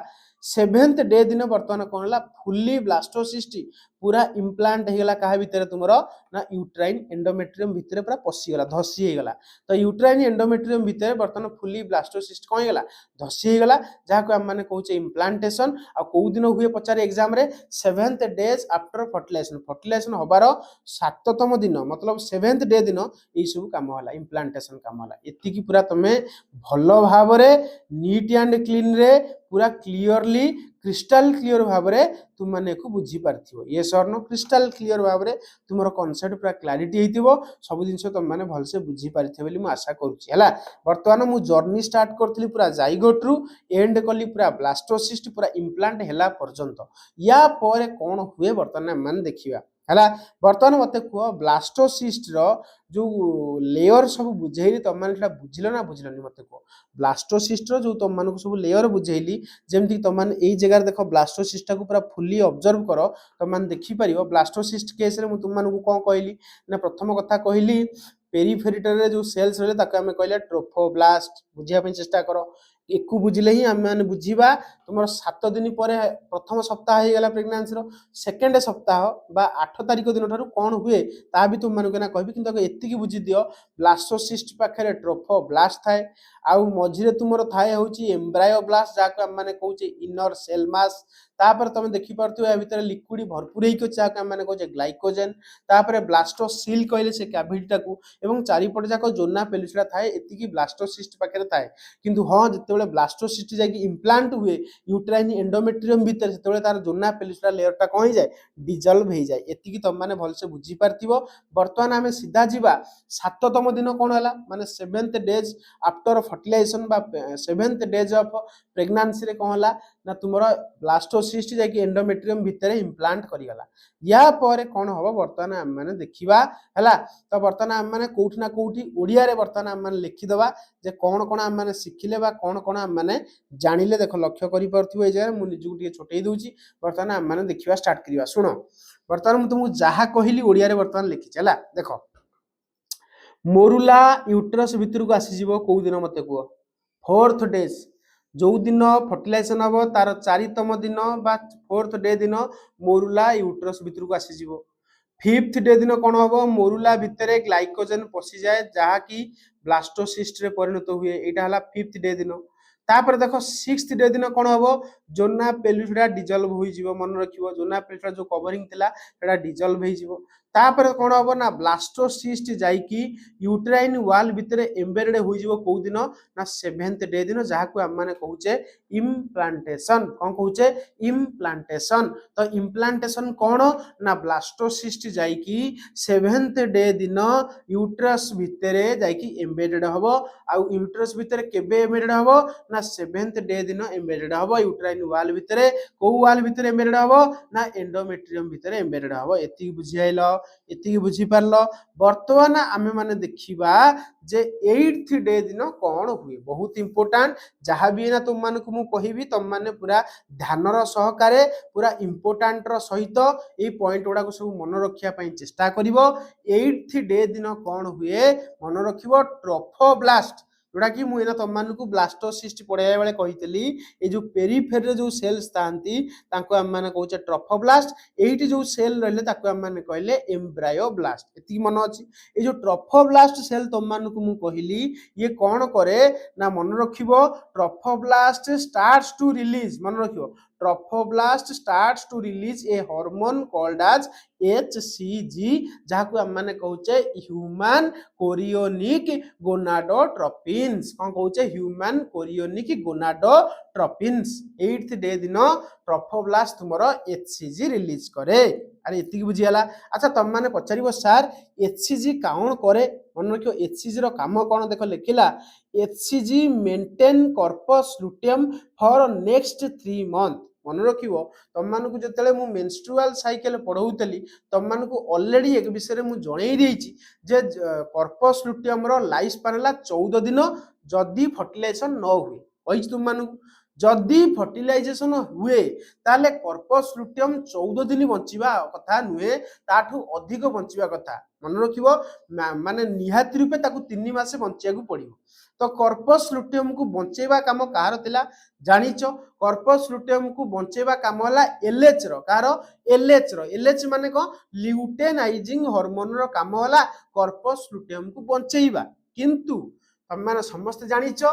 7th डे दिन वर्तमान कोन हला फुल्ली ब्लास्टोसिस्ट पूरा इम्प्लांट हेगला कहा भितर तुमरो ना यूट्राइन एंडोमेट्रियम भितर पूरा पसी गला धसी हेगला तो यूट्राइन एंडोमेट्रियम भितर वर्तमान फुल्ली ब्लास्टोसिस्ट कोन हेगला धसी हेगला जहा को हम माने कहूचे इम्प्लांटेशन आ को दिन हुए पचारे एग्जाम रे 7th डेज आफ्टर फर्टिलाइजेशन होबार 7तम दिन मतलब 7th डे दिन ए सब काम होला इम्प्लांटेशन काम होला एति की पूरा तमे भलो भाबरे नीट एंड क्लीन रे पूरा क्लियरली क्रिस्टल क्लियर भाव में तुम माने को बुझी पारथिबो ये सरनो क्रिस्टल क्लियर भाव में तुमरो कांसेप्ट पूरा क्लैरिटी हेतिबो सब जिंस तुम माने भल से बुझी पारथिबो बोली मु आशा करूची हला वर्तमान मु जर्नी स्टार्ट करथली पूरा जाइगोट रु एंड कली पूरा ब्लास्टोसिस्ट पूरा इम्प्लांट हैला पर्यंत या परे कोन हुए वर्तमान मान देखिबा हला वर्तमान मते को ब्लास्टोसिस्ट रो जो लेयर सब बुझेली तुम माने एटा बुझिलो ना बुझिलोनी मते को ब्लास्टोसिस्ट रो जो तुम माने को सब लेयर बुझेली जेमति तुम माने एई जगह देखो ब्लास्टोसिस्ट को पूरा फुल्ली ऑब्जर्व करो तुम माने देखि परियो ब्लास्टोसिस्ट केस रे मु तुम माने को कोन कहली ना प्रथम कथा कहली पेरिफेरिटल रे जो सेल्स रहले ताके हमें कहले ट्रोफोब्लास्ट बुझिया पे चेष्टा करो एकु बुझिले ही हम माने बुझिबा तुमर 7 दिन पर प्रथम सप्ताह हे गेला प्रेगनेंसी रो सेकंड सप्ताह बा 8 तारिख दिन ठारू कोन हुए ता भी तुम माने केना कहबी किंतु एति की बुझि दियो ब्लास्टोसिस्ट पाखरे ट्रोफोब्लास्ट थाए आउ मझिरे तुमरो थाए होची एम्ब्रायोब्लास्ट जाको हम माने कहूचे इनर सेल मास तापर तुम देखि परथु ए भीतर लिक्विड भरपूर हेको जाको हम माने कहूचे ग्लाइकोजेन तापर ब्लास्टोसिल कहले से कैविटी टाकू एवं चारिपट जाको जोना पेलुसिडा थाए एति की ब्लास्टोसिस्ट पाखरे थाए किंतु हां जते ब्लास्टोसिस्ट जाकी इम्प्लांट हुए यूट्राइन एंडोमेट्रियम भीतर सेते तार जोना पेलुसिडा लेयर टा कहि जाय डिसॉल्व हे जाय एति की तुम माने भल से बुझी पारथिबो वर्तमान हमें सीधा जीवा 7तम दिन कोन हला माने 7th डेज आफ्टर फर्टिलाइजेशन बा 7th डेज ऑफ प्रेगनेंसी रे कोन हला ना तुमरो ब्लास्टोसिस्ट जाकी एंडोमेट्रियम भीतर इम्प्लांट करि गला या परे कोन हबो वर्तमान हम माने देखिबा हला तो वर्तमान हम माने कोठी ना कोठी ओडिया रे वर्तमान हम माने लिखि दबा जे कोन कोन हम माने सिखिले बा कोन कोन हम माने जानिले देखो लक्ष्य करि परथिबो ए जगह मु निजु टिके छोटै दउची वर्तमान हम माने देखिबा स्टार्ट करिवा सुनो वर्तमान मु तुमु जहा कहिली ओडिया रे वर्तमान लिखि चला देखो मोरुला यूट्रस भीतर को आसी जीवो को दिन मते को 4th डेज जो दिन फर्टिलाइजेशन हम तार 4तम दिन बा 4th डे दिन मोरुला यूट्रस भीतर को आसी जीवो 5th डे दिन कोन हबो मोरुला भितरे ग्लाइकोजेन पसी जाए जहा की ब्लास्टोसिस्ट रे परिणत हुए एटा हला 5th डे दिन तापर देखो 6th डे दिन कोन हबो जोना पेलुसिडा डिसॉल्व होई जीवो मन रखिवो जोना पेलुसिडा जो कवरिंग थिला सेटा डिसॉल्व होई जीवो तापर कोन हबो ना ब्लास्टोसिस्ट जाई की यूट्राइन वॉल भितरे एम्बेडेड होई जीवो को दिन ना 7th डे दिन जहा को हम माने कहूचे इम्प्लांटेशन कोन कहूचे इम्प्लांटेशन तो इम्प्लांटेशन कोन ना ब्लास्टोसिस्ट जाई की 7th डे दिन यूट्रस भितरे जाई की एम्बेडेड हबो आ यूट्रस भितरे केबे एम्बेडेड हबो ना 7th डे दिन एम्बेडेड हबो यूट्राइन वॉल भितरे को वॉल भितरे एम्बेडेड हबो ना एंडोमेट्रियम भितरे एम्बेडेड हबो एति बुझियाइलो एति बुझी पारलो वर्तमान आमे माने देखिबा जे 8th डे दिन कोन हुए बहुत इंपोर्टेंट जहा भी ना तुम मान को मु कहिबी तुम माने पूरा ध्यान रो सहकारे पूरा इंपोर्टेंट रो सहित ए पॉइंट गुडा को सब मन रखिया पई चेष्टा करिवो 8th डे दिन कोन हुए मन रखिवो ट्रोफोब्लास्ट जोटा कि मुझे तुम मानक ब्लास्टोसिस्ट पढ़ाया बेले कही ये जो पेरिफेरी जो सेल्स थांती आम मैंने कहे ट्रफोब्लास्ट एटी जो सेल रही आम मैंने कहले एम्ब्रायोब्लास्ट एति मन अच्छी ये जो ट्रफोब्लास्ट सेल तुम मानक मु कहली ये कौन करे ना मन रखिबो ट्रफोब्लास्ट स्टार्ट्स टू रिलीज मन रखिबो trophoblast starts to release a hormone called as HCG जहाँ को हम माने कहूचे ह्यूमन कोरियोनिक गोनाडोट्रोपिन्स कौन कहूचे human chorionic gonadotropins 8th day दिन ट्रफोब्लास्ट तुमरो HCG रिलीज करे अरे एतिक बुझियाला अच्छा तुम माने पचारिबो सर HCG काउन करे मन रखियो HCG रो काम कोन देखो लिखिला HCG maintain corpus luteum for next 3 month मन रखिबो तुम मानक जतले मु मेंस्ट्रुअल साइकिल पढ़ौतली तुम मानक ऑलरेडी एक विषय मु जणै देइची जे कॉर्पस लुटियम रो लाइफ स्पैन ला 14 दिन जदी फर्टिलाइजेशन न हुए कहि तुम मानक जदी फर्टिलाइजेशन हुए ताले कॉर्पस लुटियम 14 दिन बंचिबा कथा नुहे ताठू अधिक बंचिबा कथा मन रखिबो माने निहाती रूपे ताकू 3 मास बंचिया को पड़िबो तो कॉर्पस लुटियम को बंचेबा काम कार थिला जानिचो कॉर्पस लुटियम को बंचेबा काम हला एलएच रो कार एलएच माने को ल्यूटेनाइजिंग हार्मोन रो काम हला कॉर्पस लुटियम को बंचेबा किंतु हम माने समस्त जानिचो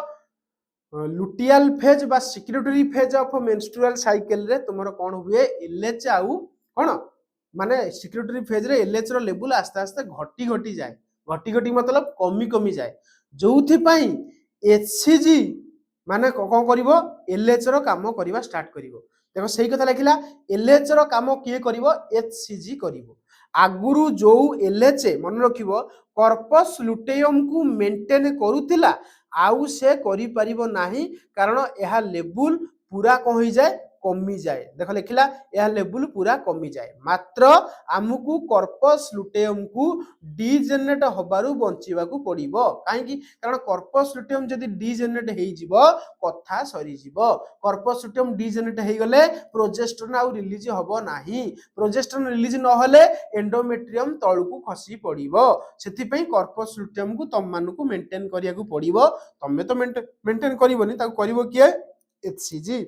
लुटियल फेज बा secretary phase of menstrual cycle रे तुमरो कोन हुए एलएच आउ कोन माने सिक्रेटरी फेज रे एलएच रो लेवल आस्ते आस्ते घटी जाए घटी मतलब कमी जाए जोथि पई HCG माने कोन करिवो एलएच रो काम करिवा स्टार्ट करिवो देखो सही कथा लिखिला एलएच रो काम किए करिवो HCG करिवो आगुरु जो एलएच मन रखिवो कॉर्पस लुटेयम को मेंटेन करूतिला आउ से करि परिबो नाही कारण एहा लेवल पूरा को होई जाए कमी जाए देखो लिखिला यह लेवल पूरा कमी जाए मात्र आमको कॉर्पस लुटेयम को डीजेनरेट होबारु बंचिबा को पड़िबो काहे कि कारण कॉर्पस लुटेयम जदी डीजेनरेट हेई जिवो कथा सरी जिवो कॉर्पस लुटेयम डीजेनरेट हेई गले प्रोजेस्टेरोन आउ रिलीज होबो नाही प्रोजेस्टेरोन रिलीज न होले एंडोमेट्रियम तळकु खसी पड़िबो सेति पई कॉर्पस लुटेयम को तम मानकु मेंटेन करिया को पड़िबो तमे तो मेंटेन करिवोनी ताको करिवो किए HCG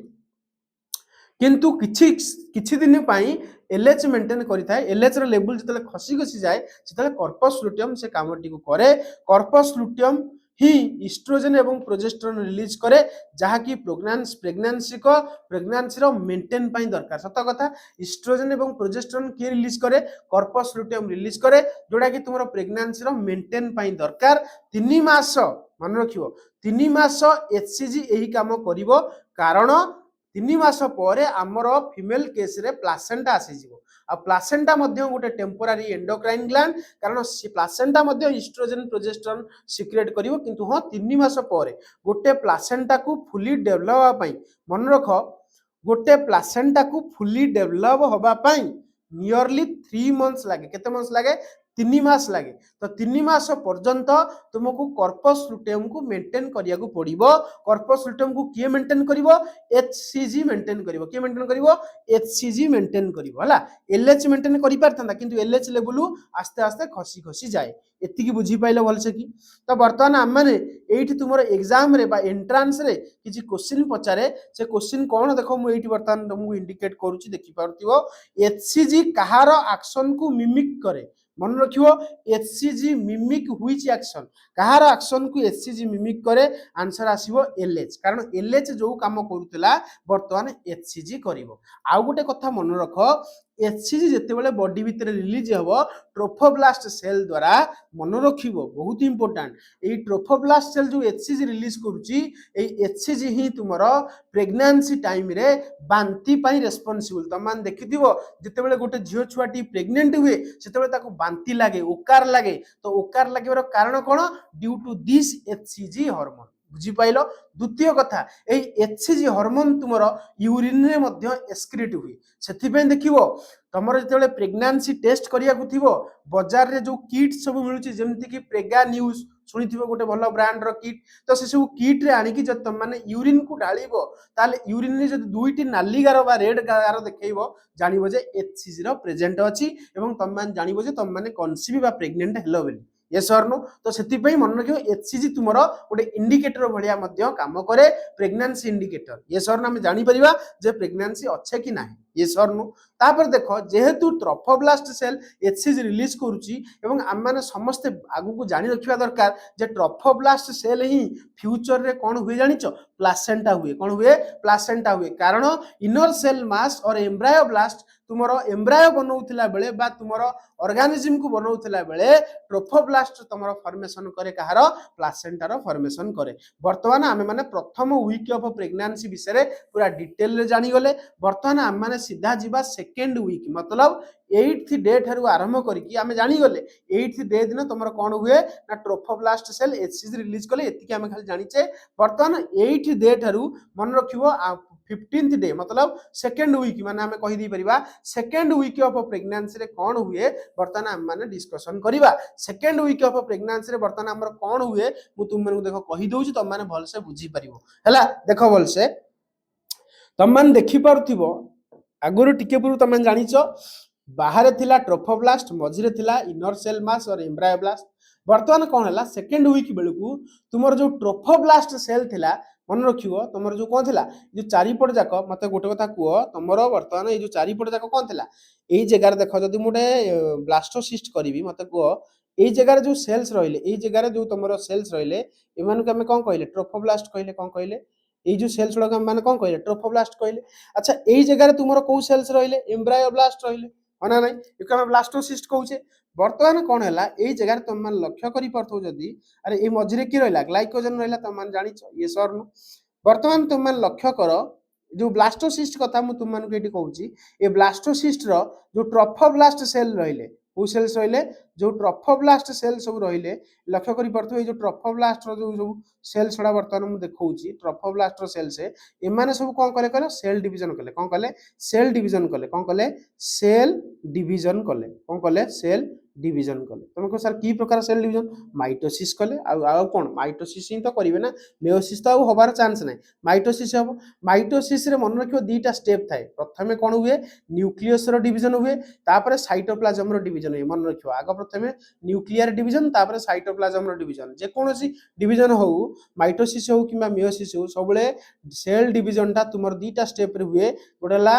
किंतु किछि दिन पाई एलएच मेंटेन करिथाय एलएच रो लेवल जतले खसी जाए सेतले कॉर्पस लुटियम से कामटी को करे कॉर्पस लुटियम ही इस्ट्रोजन एवं प्रोजेस्टेरोन रिलीज करे जहा कि प्रेग्नेंसी रो मेंटेन पाई दरकार सत कथा इस्ट्रोजन एवं प्रोजेस्टेरोन के रिलीज करे कॉर्पस लुटियम रिलीज करे जोडा कि तुमरो प्रेग्नेंसी रो मेंटेन पाई दरकार 3 मास मन रखिवो 3 मास HCG एही काम करिवो कारण 3 मास परे आमर फीमेल केस रे प्लासेंटा आसी जिवो आ प्लासेंटा मध्य गोटे टेम्पोरारी एंडोक्राइन ग्लैंड कारण प्लासेंटा मध्य इस्ट्रोजन प्रोजेस्टेरोन सिक्रेट करिवो किंतु हां 3 मास परे गोटे प्लासेंटा को फुली डेवलप पई मन रख गोटे प्लासेंटा को फुली डेवलप होबा पई नियरली 3 मंथ्स लागे केते मंथ्स लागे 3 मास लागे तो 3 मास पर्यंत तुमको कॉर्पस लुटेयम को मेंटेन करिया को पड़िबो कॉर्पस लुटेयम को किए मेंटेन करिवो HCG मेंटेन करिवो किए मेंटेन करिवो HCG मेंटेन करिवो हला LH मेंटेन करि परथंदा किंतु LH लेवल आस्ते आस्ते खसी जाए एति की बुझी पाइलो भलसे की तो वर्तमान हम माने एठी तुमरो एग्जाम रे बा एंट्रांस रे किछि क्वेश्चन पचारे से क्वेश्चन कोन देखो मु एठी वर्तमान तुमको इंडिकेट करूची देखि पारतिबो HCG कहारो एक्शन को मिमिक करे मन रखियो HCG mimic which action Kahar action को HCG मिमिक करे आंसर आसीबो LH कारण LH जो काम करूतला वर्तमान HCG करिवो आ गोटे कथा मन रख HCG जेते बेले बॉडी भीतर रिलीज होबो ट्रोफोब्लास्ट सेल द्वारा मन रखिबो बहुत इंपोर्टेंट ए ट्रोफोब्लास्ट सेल जो HCG रिलीज करूची ए HCG ही तुमरो प्रेग्नेंसी टाइम रे बांती पई रेस्पोंसिबल तमान देखिथिबो जेते बेले गोटे झियो छुआटी प्रेग्नेंट हुए सेते बेले ताको बांती लागे उकार लागे तो उकार लागेर कारण कोन due to this HCG hormone बुझी पाइलो द्वितीय कथा ए HCG हार्मोन तुमरो यूरिन रे मध्य एक्सक्रीट हुई सेति पे देखिबो तमरो जेतेबेले प्रेग्नेंसी टेस्ट करिया को थिबो बाजार रे जो किट सब मिलुची जेमति कि प्रेगा न्यूज सुनिथिबो गोटे भलो ब्रांड रो किट तो से सब किट रे आनी कि जब तुम माने यूरिन को डालिबो ताले यूरिन रे जब दुईटी नाली गार बा रेड गार देखैबो जानिबो जे HCG रो प्रेजेंट अछि एवं तुम मान जानिबो जे तुम माने कन्सीव बा प्रेग्नेंट हेलो बेली यस और नो तो से मन रखियो एचसीजी तुमरो गोटे इंडिकेटर भलिया मध्य काम करे प्रेग्नेंसी इंडिकेटर यस और नो हम जानि परिबा जे प्रेग्नेंसी अच्छे कि नाही यस और नो तापर देखो जेहेतु ट्रोफोब्लास्ट सेल एचसीजी रिलीज करूची एवं आम माने समस्त आगु को जानि रखिबा दरकार जे ट्रोफोब्लास्ट सेल ही फ्यूचर रे कोन हुए जानिचो प्लासेंटा हुए कोन हुए प्लासेंटा हुए कारण इनर सेल मास और एम्ब्रायोब्लास्ट तुमरो एम्ब्रायो बनौथिला बेले बा तुमरो ऑर्गेनिज्म को बनौथिला बेले ट्रोफोब्लास्ट तुमरो फॉर्मेशन करे कहार प्लासेंटार फॉर्मेशन करे वर्तमान आमे माने प्रथम वीक ऑफ प्रेग्नेंसी विषय रे पूरा डिटेल रे जानि गले वर्तमान आमे माने सीधा जीवा सेकंड वीक मतलब 8th डे ठारू आरंभ करिकि आमे जानि गले 8th डे दिन तुमरो कोन हुए ना ट्रोफोब्लास्ट सेल एचसीजी रिलीज कले एतिके आमे खाली जानिचे वर्तमान 8th डे ठारू मन रखिबो 15th डे मतलब सेकंड वीक माने आमे कहि दी परिबा सेकंड वीक ऑफ प्रेग्नेंसी रे कोन हुए वर्तमान आम माने डिस्कशन करिबा सेकंड वीक ऑफ प्रेग्नेंसी रे वर्तमान हमर कोन हुए मु तुम माने देखो कहि दउची तुम माने भल से बुझी परिबो हला देखो भल से तुम माने देखि पारथिबो आगुरु टिके पुरु तुम माने जानिचो बाहर थिला ट्रोफोब्लास्ट मझिरे थिला इनर सेल मास और एम्ब्रायोब्लास्ट वर्तमान कोन हला सेकंड वीक बेलकू तुमर जो ट्रोफोब्लास्ट सेल थिला मन रखियो तुमर जो कोन थिला जो चारिपट जाक मते गोटे कथा कुओ तुमरो वर्तमान ए जो चारिपट जाक कोन थिला एई जगह देखो जदी मुडे ब्लास्टोसिस्ट करिवि मते कुओ एई जगह जो सेल्स रहिले एई जगह जो तुमरो सेल्स रहिले एमान को हम कोन कहले ट्रोफोब्लास्ट कहले कोन कहले एई जो सेल्स गुडा हम माने कोन कहले ट्रोफोब्लास्ट कहले अच्छा एई जगह तुमरो को सेल्स रहिले एम्ब्रायोब्लास्ट रहिले होना नै इको हम ब्लास्टोसिस्ट कहूचे वर्तमान कोन हला एई जगह तुम मान लक्ष्य करि परथौ जदी अरे ए मझिरे की रहला ग्लाइकोजन रहला तुम मान जानिछो ये सर नो वर्तमान तुम मान लक्ष्य करो जो ब्लास्टोसिस्ट कथा मु तुम मान को एटी कहूची ए ब्लास्टोसिस्ट रो जो ट्रोफोब्लास्ट सेल रहिले को सेल्स रहिले जो ट्रोफोब्लास्ट सेल सब रहिले लक्ष्य करि परथौ ए जो ट्रोफोब्लास्ट रो जो सब सेल छडा वर्तमान मु देखौची ट्रोफोब्लास्ट रो सेल से एमाने सब कोन कले कले सेल डिवीजन कले कोन कले सेल डिवीजन कले कोन कले सेल डिवीजन कले कोन कले सेल डिवीजन कले तुम को सर की प्रकार सेल डिवीजन माइटोसिस कले आ कोन माइटोसिस ही तो करिवे ना मेयोसिस तो होबार चांस नै माइटोसिस हो माइटोसिस रे मन रखियो दीटा स्टेप थाए प्रथमे कोन हुए न्यूक्लियस रो डिवीजन हुए तापर साइटोप्लाज्म रो डिवीजन हुए मन रखियो आगे प्रथमे न्यूक्लियर डिवीजन तापर साइटोप्लाज्म रो डिवीजन जे कोनोसी डिवीजन हो माइटोसिस हो किबा मेयोसिस हो सबले सेल डिवीजन ता तुमर दीटा स्टेप रे हुए गोडेला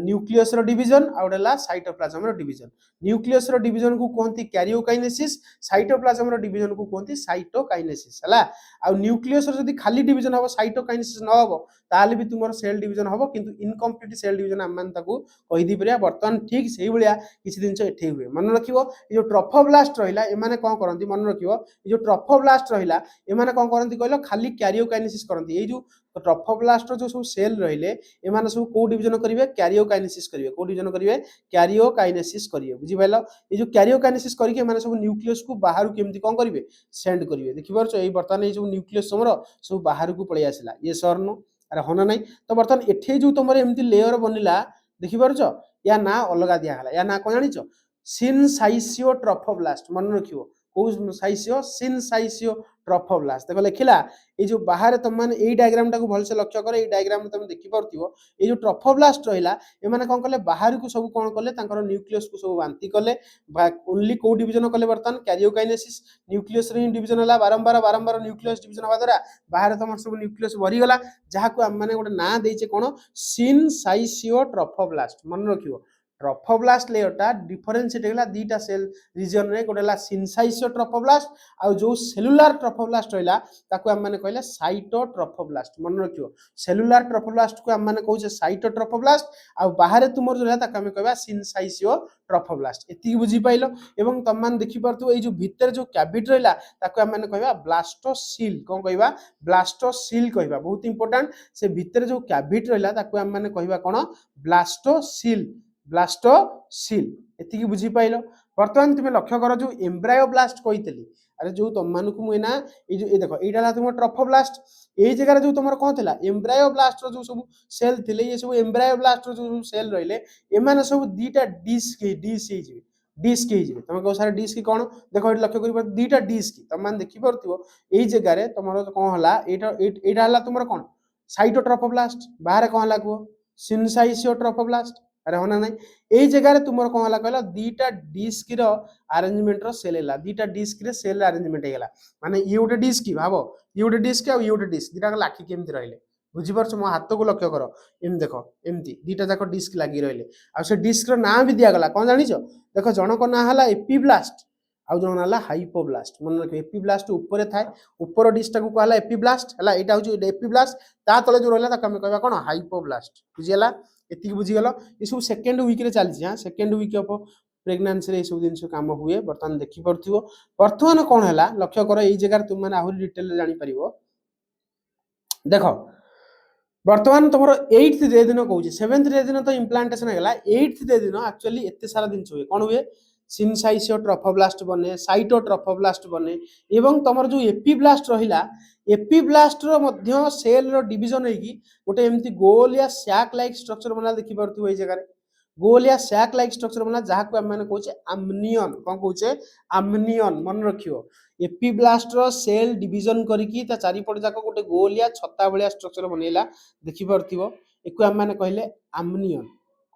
न्यूक्लियस रो डिवीजन आ गोडेला साइटोप्लाज्म रो डिवीजन न्यूक्लियस रो डिवीजन को कहती कैरियोकाइनेसिस साइटोप्लाज्म रो डिवीजन को कहती साइटोकाइनेसिस हला आ न्यूक्लियस रो जदी खाली डिवीजन हो साइटोकाइनेसिस न हो ताले भी तुमर सेल डिवीजन हो किंतु इनकम्प्लीट सेल डिवीजन हम मान ताको कहि दी परिया वर्तमान ठीक सेही बलिया किछि दिन एठे हुए मन रखिबो ए जो ट्रोफोब्लास्ट रहिला ए माने कोन करंती मन रखिबो ए जो ट्रोफोब्लास्ट रहिला ए माने कोन करंती कहलो खाली कैरियोकाइनेसिस करंती ए जो ट्रोफोब्लास्ट जो सब सेल रहिले ए माने सब को डिवीजन करिवे कैरियोकाइनेसिस करिवे को डिवीजन करिवे कैरियोकाइनेसिस करिवे बुझि पाइलो ए जो कैरियोकाइनेसिस करिके माने सब न्यूक्लियस को बाहर केमती कोन करिवे सेंड करिवे देखि परछो ए वर्तमान ए जो न्यूक्लियस समरो सब बाहर को पळै आसिला ये सर नो अरे होना नहीं तो बर्तमान एठे जो तुमरे एमती लेयर बनिला देखि परछो या ना अलगा दिया हला या ना कोन जानिचो सिनसाइसियो ट्रोफोब्लास्ट मन रखियो को साइसियो सिनसाइसियो ट्रोफोब्लास्ट देखो लिखिला ए जो बाहर तुम माने ए डायग्राम टा को भल से लक्ष्य करे ए डायग्राम में तुम देखि परथिबो ए जो ट्रोफोब्लास्ट रहिला ए माने कोन कले बाहर को सब कोन कले तांकर न्यूक्लियस को सब बांती कले ओनली को डिवीजन कले बर्तन कैरियोकाइनेसिस न्यूक्लियस रे डिवीजन हला बारंबार न्यूक्लियस डिवीजन हवा द्वारा बाहर तुम सब न्यूक्लियस भरी गला जहा को हम माने गोटे ना देइचे कोन सिनसाइसियो ट्रोफोब्लास्ट मन रखियो ट्रोफोब्लास्ट लेयरटा डिफरेंशिएट हेला दीटा सेल रीजन रे गोटेला सिनसाइसियो ट्रोफोब्लास्ट आ जो सेलुलर ट्रोफोब्लास्ट रहला ताको हम माने कहले साइटोट्रोफोब्लास्ट मन रखियो सेलुलर ट्रोफोब्लास्ट को हम माने कहूचे साइटोट्रोफोब्लास्ट आ बाहर तुमर जो रहला ताको हम कहबा सिनसाइसियो ट्रोफोब्लास्ट एति बुझी पाइलो एवं तम मान देखि परथु ए जो भीतर जो कैविटी रहला ताको हम माने कहबा ब्लास्टोसील कोन कहबा ब्लास्टोसील कहबा बहुत इंपोर्टेंट से भीतर जो कैविटी रहला ताको हम माने कहबा कोन ब्लास्टोसील ब्लास्टोसील एति बुझी पाइलो वर्तमान तुम लक्ष्य कर जो एम्ब्रायोब्लास्ट कहितली अरे जो तुम मान को मुना ए जो ए देखो एटा ला तुम ट्रोफोब्लास्ट ए जगह जो तुमर कोन थिला एम्ब्रायोब्लास्ट रो जो सब सेल थिले ये सब एम्ब्रायोब्लास्ट रो जो सेल रहिले ए माने सब दीटा डिस्क हे जिवे तुम को सारा डिस्क कोन देखो एटा लक्ष्य करि दीटा डिस्क तुम मान देखि परथिबो ए जगह रे तुमर कोन हला एटा हला तुमर कोन साइटोट्रोफोब्लास्ट बाहर कोन हला को सिनसाइसियो ट्रोफोब्लास्ट अरे हाँ ना नहीं यही जगह तुम कौन है कहला दीटा डिस्क रो अरेंजमेंट रो सेल है दीटा डिस्क रे सेल अरेंजमेंट है माने ये गोटे डिस्क भाव ये गोटे डिस्क आ ये गोटे डिस्क दीटा लाखी केमती रहिले बुझीपार मो हाथ को लक्ष्य कर एम देख एमती दीटा जाक डिस्क लगी रहिले आ से डिस्क रो नाम भी दिया कौन जानिछ देख जनक ना है एपिब्लास्ट आउ जन ना हाइपोब्लास्ट मन रख एपिब्लास्ट ऊपर थाए ऊपर डिस्क को कहला एपिब्लास्ट है एटा हूँ एपिब्लास्ट ता तले जो रहा आम कह कौन हाइपोब्लास्ट बुझीगला एति बुझीगल ये सब सेकेंड वीक रे चलछि हां सेकेंड वीक ऑफ प्रेगनेंसी रे सब दिन काम हुए बर्तमान देखि परथिबो बर्तमान कोन हला लक्ष्य कर एई जगह तुम माने आहुरी डिटेल जानि परिबो देखो बर्तमान तुम 8th डे दिन कहूँ 7th डे दिन तो इम्प्लांटेशन है 8th डे दिन एक्चुअली एत सारा दिन हुए कौन हुए सिनसाइसियो ट्रफोब्लास्ट बने साइटो ट्रफोब्लास्ट बने एवं तुम जो एपिब्लास्ट रहिला एपिब्लास्ट रो मध्य सेल रो डिवीजन होगी गोटे एमती गोल या सैक लाइक स्ट्रक्चर बना देखि परथिबो ए जगह गोल या सैक लाइक स्ट्रक्चर बना जहाँ को आम कहूचे आम्नियन कौन कहूचे आम्नियन मन रखियो एपिब्लास्ट रो सेल डिवीजन करिकी ता चारिपट जाक गोटे गोल या छत्ता भलिया स्ट्रक्चर बनेला देखि परथिबो एको आम माने कहले आम्नियन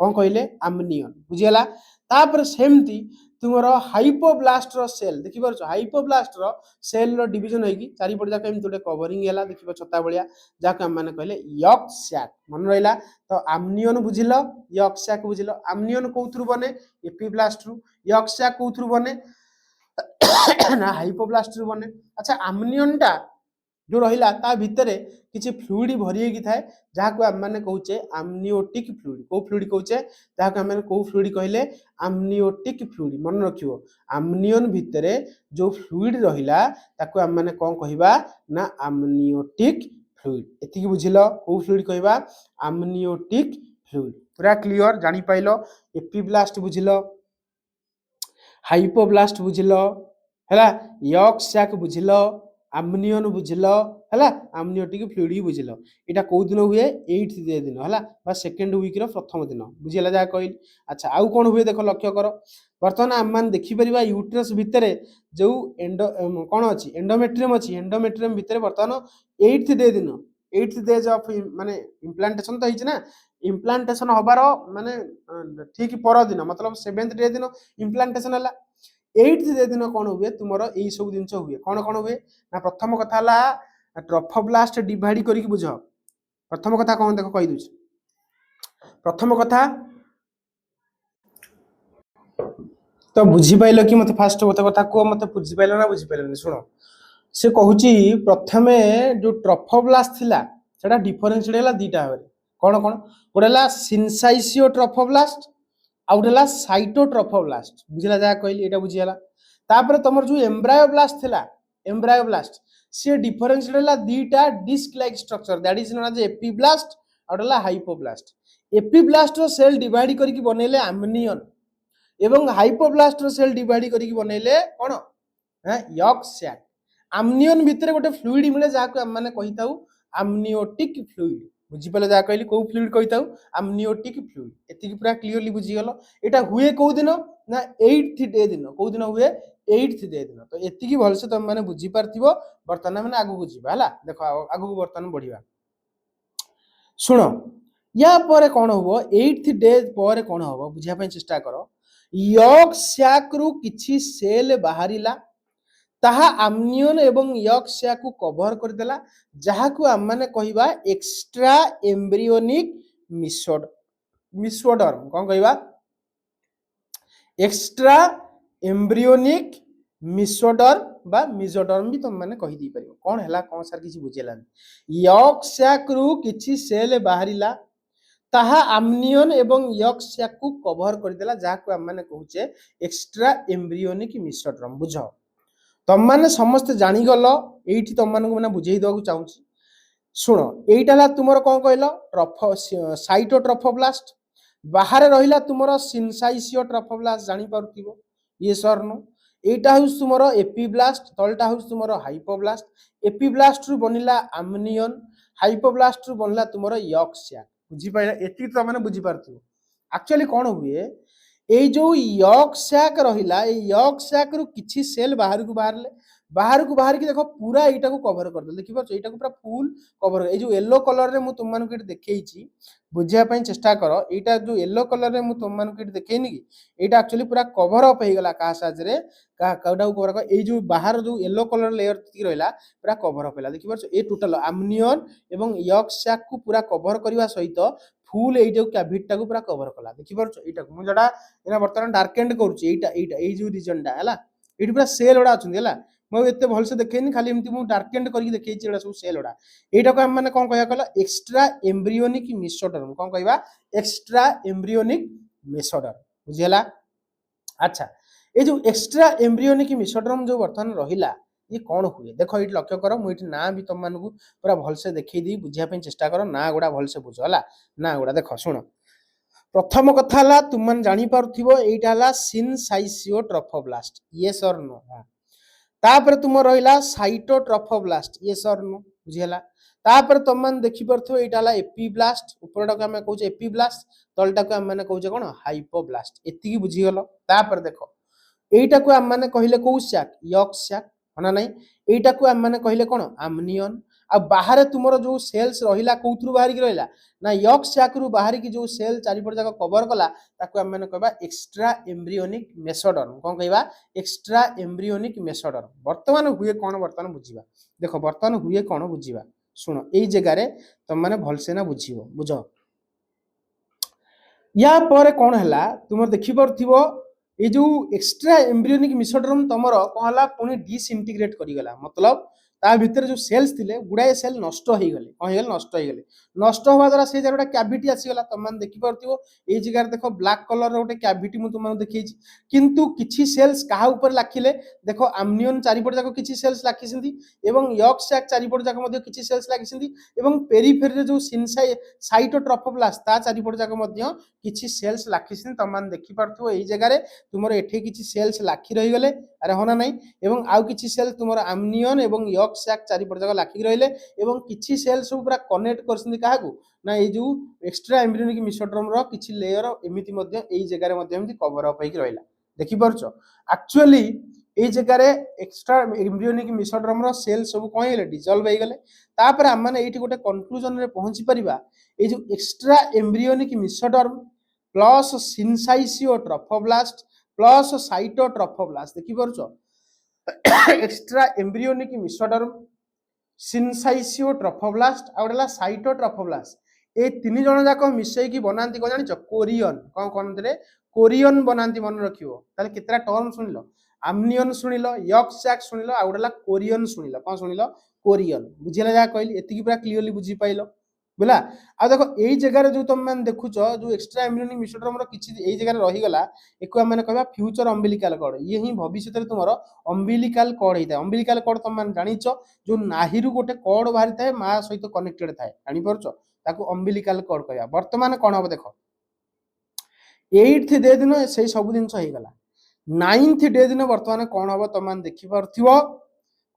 कौन कहले आम्नियन बुझिगला तापर सेमती तुमरो हाइपोब्लास्ट रो सेल देखि परछ हाइपोब्लास्ट रो सेल रो डिवीजन होगी चारिपट जाक एमती गोटे कवरिंग हैला देखिबो छत्ता भलिया जाक आम माने कहले यक सैक मन रहिला तो आम्नियन बुझिलो यक सैक बुझिलो आम्नियन कोथुरु बने एपिब्लास्ट रु यक सैक कोथुरु बने ना हाइपोब्लास्ट रु बने अच्छा आम्नियन टा जो रहिला ता भितरे किछि फ्लूइड भरी होगी थाए जहाँ को आम माने कहूचे आम्नियोटिक फ्लूइड को फ्लूइड कहूचे जहाँ को आम माने को फ्लूइड कहले आम्नियोटिक फ्लूइड मन रखियो आम्नियन भितरे जो फ्लूइड रहिला ताको आम माने कोन कहिबा ना आम्नियोटिक फ्लूइड एतिकी बुझिलो को फ्लूइड कहिबा आम्नियोटिक फ्लूइड पूरा क्लियर जानि पाइलो एपिब्लास्ट बुझिलो हाइपोब्लास्ट बुझिलो हैला यक सैक बुझिलो आम्नियन बुझिल है आम्नियोटिक फ्लूइड बुझिल यहाँ कौ दिन हुए 8th डे दिन है बा सेकेंड वीक प्रथम दिन बुझीगला जहाँ कहली अच्छा आउ कौन हुए देख लक्ष्य कर बर्तमान आम मैंने देखिपर यूट्रस भितर जो एंडो कौन अच्छी एंडोमेट्रियम अच्छी एंडोमेट्रियम भितर बर्तमान 8th डे दिन 8th डेज ऑफ माने इम्प्लांटेशन तो होना इम्प्लांटेशन हबार माने ठीक पर दिन मतलब 7th डे दिन इम्प्लांटेशन है 8th डे दिन कौन हुए तुम यही सब जिन हुए कौन कौन हुए ना प्रथम कथा ट्रफोब्लास्ट डिवाइड करके बुझ प्रथम कथा कौन देख कही दूसरी प्रथम कथा तो बुझीपाल कि मत फास्ट मत कथा कह मत बुझीपाल ना बुझीपाल शुण से कहूँ प्रथमे जो ट्रफोब्लास्ट थिला सेटा डिफरेंशिएट है दीटा भाव कौन कौन गोटे सिनसाइसियो ट्रफोब्लास्ट आ गोटे साइटोट्रफोब्लास्ट बुझला जहाँ कहली यहाँ बुझीगला तापर तुम जो एम्ब्रायोब्लास्ट थिला एम्ब्रायोब्लास्ट सी डिफरेंशिएट है दीटा disc like structure that is known as epiblast आ गोटे हाइपोब्लास्ट एपिब्लास्ट रो सेल डिवाइड करके बनैले आम्नियन एवं हाइपोब्लास्ट रो सेल डिवाइड करके बनैले कौन यक सैक आम्नियन भितर गोटे फ्लूइड मिले जहाँ को आम मैंने कही था आम्नियोटिक फ्लूइड बुझीपाल जहाँ कहली कौ फ्लूइड कही था आम्नियोटिक फ्लूइड एति पूरा क्लीयरली बुझीगल यहाँ हुए कौ दिन ना 8th डे दिन कौ दिन हुए 8th डे दिन तो एति भलसे तुम मैंने बुझी पार्थिबो बर्तमान मैंने आगु बुझीबा हला देखो आगु बर्तमान बढ़िबा शुण या पर कौन हम 8th डे पर कौन हम बुझा चेष्टा कर यक सैक रु किछि सेल बाहरिला ताहा आम्नियन एवं यक सैक को कवर करदेला जहाँ को आम माने कहिबा एक्स्ट्रा एम्ब्रियोनिक मिसोडर्म कौन कहिबा एक्स्ट्रा एम्ब्रियोनिक मिसोडर्म बा मिजोडर्म भी तुम मैंने कही दी परियो कौन हैला कौन सर किछि बुझेलानी यक सैक रु किछि सेल बाहरिला ताहा आम्नियन एवं यक सैक को कवर करदेला जहाँ को आम माने कहूचे एक्स्ट्रा एम्ब्रियोनिक मिसोडर्म बुझ तुम मैंने समस्ते जानीगल ये तुम मैंने बुझे देवा चाहूँगी शुण यहीटा तुम कौन कहल ट्रफो साइटोट्रफोब्लास्ट बाहर रहा तुम सिनसाइसियो ट्रफोब्लास्ट जापर ये सर नो यहाँ हूँ तुम एपिब्लास्ट तलटा हूँ तुम हाइपोब्लास्ट एपिब्लास्ट रु बनला आम्नियन हाइपोब्लास्ट रु बनला तुम यक सैक बुझीपाल ये तुम मैंने बुझीपार एक्चुअली कौन हुए ये जो यक सैक रहिला यक सैक रु किछि सेल बाहर को बाहरले बाहर को बाहर की देखो पूरा एटा को कवर कर दे देखि पाछो एटा को पूरा फुल कवर ए जो येलो कलर रे मु तुम मानक एट देखैछि बुझिया पई चेष्टा करो एटा जो येलो कलर रे मु तुम मानक एट देखैनि कि एटा एक्चुअली पूरा कवर अप हे गला का साज रे का काउडा को कवर ए जो बाहर जो येलो कलर लेयर ती रहला पूरा कवर अप हेला देखि पाछो ए टोटल अमनियन एवं यक सैक को पूरा कवर करबा सहित फुल ए जो कैविटी टा को पूरा कवर कला देखि पाछो एटा मु जडा एना वर्तमान डार्क एंड करूची एटा ए जो रीजन टा हला एटी पूरा सेल ओडा अछन हला मु एते भल से देखेनी खाली एमती मु डार्क एंड करके देखैछि एडा सब सेल ओडा एटा को हम माने कोन कहया कहला एक्स्ट्रा एम्ब्रियोनिक मेसोडर्म कोन कहबा एक्स्ट्रा एम्ब्रियोनिक मेसोडर्म बुझियला अच्छा ए जो एक्स्ट्रा एम्ब्रियोनिक मेसोडर्म जो वर्तमान रहिला ये कौन हुए देख ये लक्ष्य कर मुझे ना भी तुम मानक पूरा भलसे देखी बुझापी चेष्टा कर ना गुड़ा भलसे बुझ है ना गुड़ा देख शुण प्रथम कथा तुम मैंने जापर यहाँ सिनसाइसियो ट्रफोब्लास्ट ये सर नो तापर तुम रहा साइटोट्रफोब्लास्ट ये सर नो बुझीगला तापर तुम मैंने देखिपो यहाँ एपीब्लास्ट उपरटा को आम कहे एपीब्लास्ट तलटा को आम कहे कौन हाइपोब्लास्ट एति बुझीगल तापर देख एटा को आम मैंने कहले कौ सैक यक सैक है ना नहीं एटा को आम मैंने कहले कौन आमनियन आ बाहर तुमर जो सेल्स रहिला कौथरु बाहर की रहिला ना यक सैक रु बाहर की जो सेल चारिपट जाक कवर कला ताको आम मैंने कहबा एक्स्ट्रा एम्ब्रियोनिक मेसोडर्म कोन कहबा एक्स्ट्रा एम्ब्रियोनिक मेसोडर्म वर्तमान हुए कौन वर्तमान बुझीबा देखो वर्तमान हुए कौन बुझीबा सुनो एई जगह रे तुम माने भलसे ना बुझीबो बुझो या पर कौन हैला तुम देखि परथिबो ये जो एक्स्ट्रा एम्ब्रियोनिक मेसोडर्म तमर कौन हला पुनी डिसइंटीग्रेट करिगला मतलब ता भीतर जो सेल्स थिले गुडाए सेल नष्ट हो गले कौन हो गले नष्ट होवा द्वारा से जरा कैविटी आसीगला तुम माने देखि परथिबो ए जगह देखो ब्लैक कलर रो गोटे कैविटी मु तुम देखैछि किंतु किछि सेल्स काहा ऊपर लाखिले देखो आमनियन चारिपट जाको किछि सेल्स लाखिसिंदी एवं यक सैक चारिपट जाको मध्ये किछि सेल्स लाखिसिंदी एवं पेरिफेरी रे जो साइटोट्रफोब्लास्ट ता चारिपट जाको मध्ये किछि सेल्स लाखिसिंदी तुम माने देखि परथिबो ए जगह रे तुमरो एठे किछि सेल्स लाखि रहि गले अरे होना नहीं एवं आउ किछि सेल्स तुमरो आमनियन एवं यक सैक चारिपट जाको लाखि रहिले एवं किछि सेल्स सब पूरा कनेक्ट करसिंदी काहाकू ना ए जो एक्स्ट्रा एम्ब्रियोनिक मेसोडर्म रो किछि लेयर एमिति मध्ये एई जगह रे मध्ये एमिति कवर अप होई रहिला देखि परछो एक्चुअली एई जगह रे एक्स्ट्रा एम्ब्रियोनिक मेसोडर्म रो सेल सब कोन हेले डिसॉल्व होई गले तापर हम माने एठी गोटे कंक्लूजन रे पहुंची परिबा ए जो extra embryonic mesoderm plus syncytiotrophoblast plus cytotrophoblast देखि परछो extra embryonic mesoderm syncytiotrophoblast आउडला साइटोट्रफोब्लास्ट ए तीन जण जाक मिसई की बनांती को जानिछ कोरियन कोन कोन रे कोरियन बनांती मन रखियो ताले केतरा टर्म सुनिलो आमनियन सुनिलो यक सैक सुनिलो आउडला कोरियन सुनिलो कोन सुनिलो कोरियन बुझिला जा कहली एति की पूरा क्लियरली बुझी पाइलो बुला आ देखो एई जगह रे जो तुम मान देखुचो जो एक्स्ट्रा एम्ब्रियोनिक मेसोडर्म रो किछि एई जगह रे रहि गला एको हम माने कहबा फ्यूचर अम्बिलिकल कॉर्ड ये ही भविष्य रे तुमरो अम्बिलिकल कॉर्ड हिता अम्बिलिकल कॉर्ड तुम मान जानिचो जो नाहिरु गोटे कॉर्ड बाहरी थाए मा सहित कनेक्टेड थाए जानि परछो ताको अम्बिलिकल कॉर्ड कहया वर्तमान कोन हो देखो 8th डे दिन से सब दिन हो गला 9th डे दिन वर्तमान कोन हो तुम मान देखि परथिबो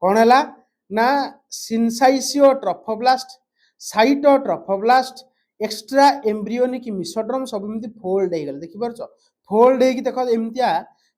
कोन हला ना सिनसाइसियो ट्रफोब्लास्ट साइटोट्रफोब्लास्ट एक्स्ट्रा एम्ब्रियोनिक मेसोडर्म सब एमती फोल्ड हो गले देखि परछो फोल्ड हेकी देखो एमतिया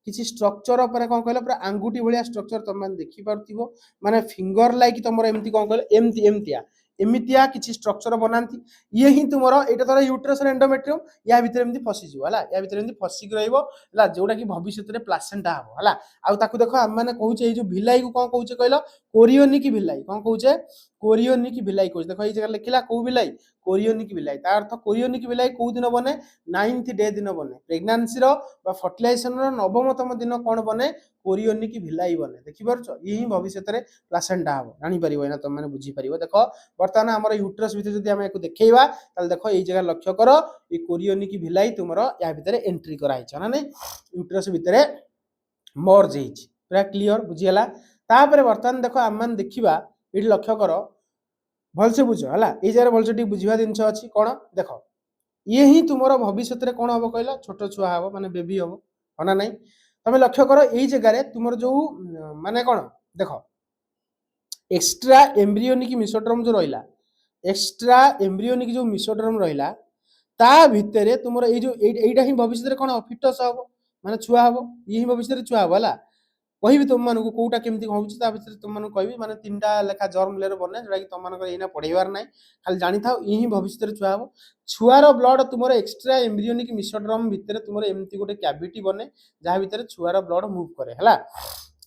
किछि स्ट्रक्चर ऊपर कोन कहले पूरा अंगुठी भलिया स्ट्रक्चर तुम मान देखि परथिबो माने फिंगर लाइक तुमर एमती कोन कहले एमती एमतिया एमितिया किछि स्ट्रक्चर बनांती ये ही तुमरो एटा तोरा यूट्रस एंडोमेट्रियम या भीतर एमती फसी जिवो हला या भीतर एमती फसी रहइबो हला जोडा कि भविष्य रे प्लासेंटा हबो हला आ ताकू देखो हम माने कहूचे ए जो भिलाई को कोन कहूचे कहलो कोरियोनिक भिलाई कोन कहूचे कोरियोनिक भिलाई कहूचे देखो ए जगह लिखिला को भिलाई कोरियोनिक भिलाई ता अर्थ कोरियोनिक भिलाई को दिन बने 9th डे दिन बने प्रेगनेंसी रो बा फर्टिलाइजेशन रो नवमतम दिन कोन बने कोरियोनिक भिलाई बने देखि परछो ये ही भविष्य रे प्लासेंटा हबो जानि परिबो एना तुम माने बुझी परिबो देखो वर्तमान हमर यूट्रस भीतर जदि हम एको देखैबा ताल देखो ए जगह लक्ष्य करो ए कोरियोनिक भिलाई तुमरो या भीतर एंट्री कराइ छ ना नै यूट्रस भीतर मर्ज हेछि पूरा क्लियर बुझियला तापर वर्तमान देखो हम मान देखिबा एठी लक्ष्य करो भलसे बुझो हला ए जगह भलसे टी बुझिबा दिनछ अछि कोन देखो ये ही तुमरो भविष्य रे कोन हबो कहला छोटो छुआ हबो माने बेबी हबो हना नै तमे लक्ष्य करो ए जगह रे तुमरो जो माने कोन देखो एक्स्ट्रा एम्ब्रियोनिक मेसोडर्म जो रहिला एक्स्ट्रा एम्ब्रियोनिक जो मेसोडर्म रहिला ता भितरे तुमरो ए जो एटा ही भविष्य रे कोन फिटस हबो माने छुआ हबो ये ही भविष्य रे छुआ हबो हला କହିବି ତୁମମାନଙ୍କୁ କୋଉଟା କେମିତି ହେଉଛି ତା ଭିତରେ ତୁମମାନଙ୍କୁ କହିବି ମାନେ 3ଟା ଲେଖା ଜର୍ମ ଲେୟର ବନେ ଯୋଉଟା କି ତୁମମାନଙ୍କର ଏଇନା ପଢ଼େଇବାର ନାହିଁ ଖାଲି ଜାଣିଥାଉ ଇଏ ହିଁ ଭବିଷ୍ୟତରେ ଛୁଆ ହେବ ଛୁଆର ବ୍ଲଡ୍ ତୁମର ଏକ୍ସଟ୍ରା ଏମ୍ବ୍ରିዮନିକ୍ ମିସୋଡ୍ରମ ଭିତରେ ତୁମର ଏମିତି ଗୋଟେ କ୍ୟାଭିଟି ବନେ ଯାହା ଭିତରେ ଛୁଆର ବ୍ଲଡ୍ ମୁଭ୍ କରେ ହେଲା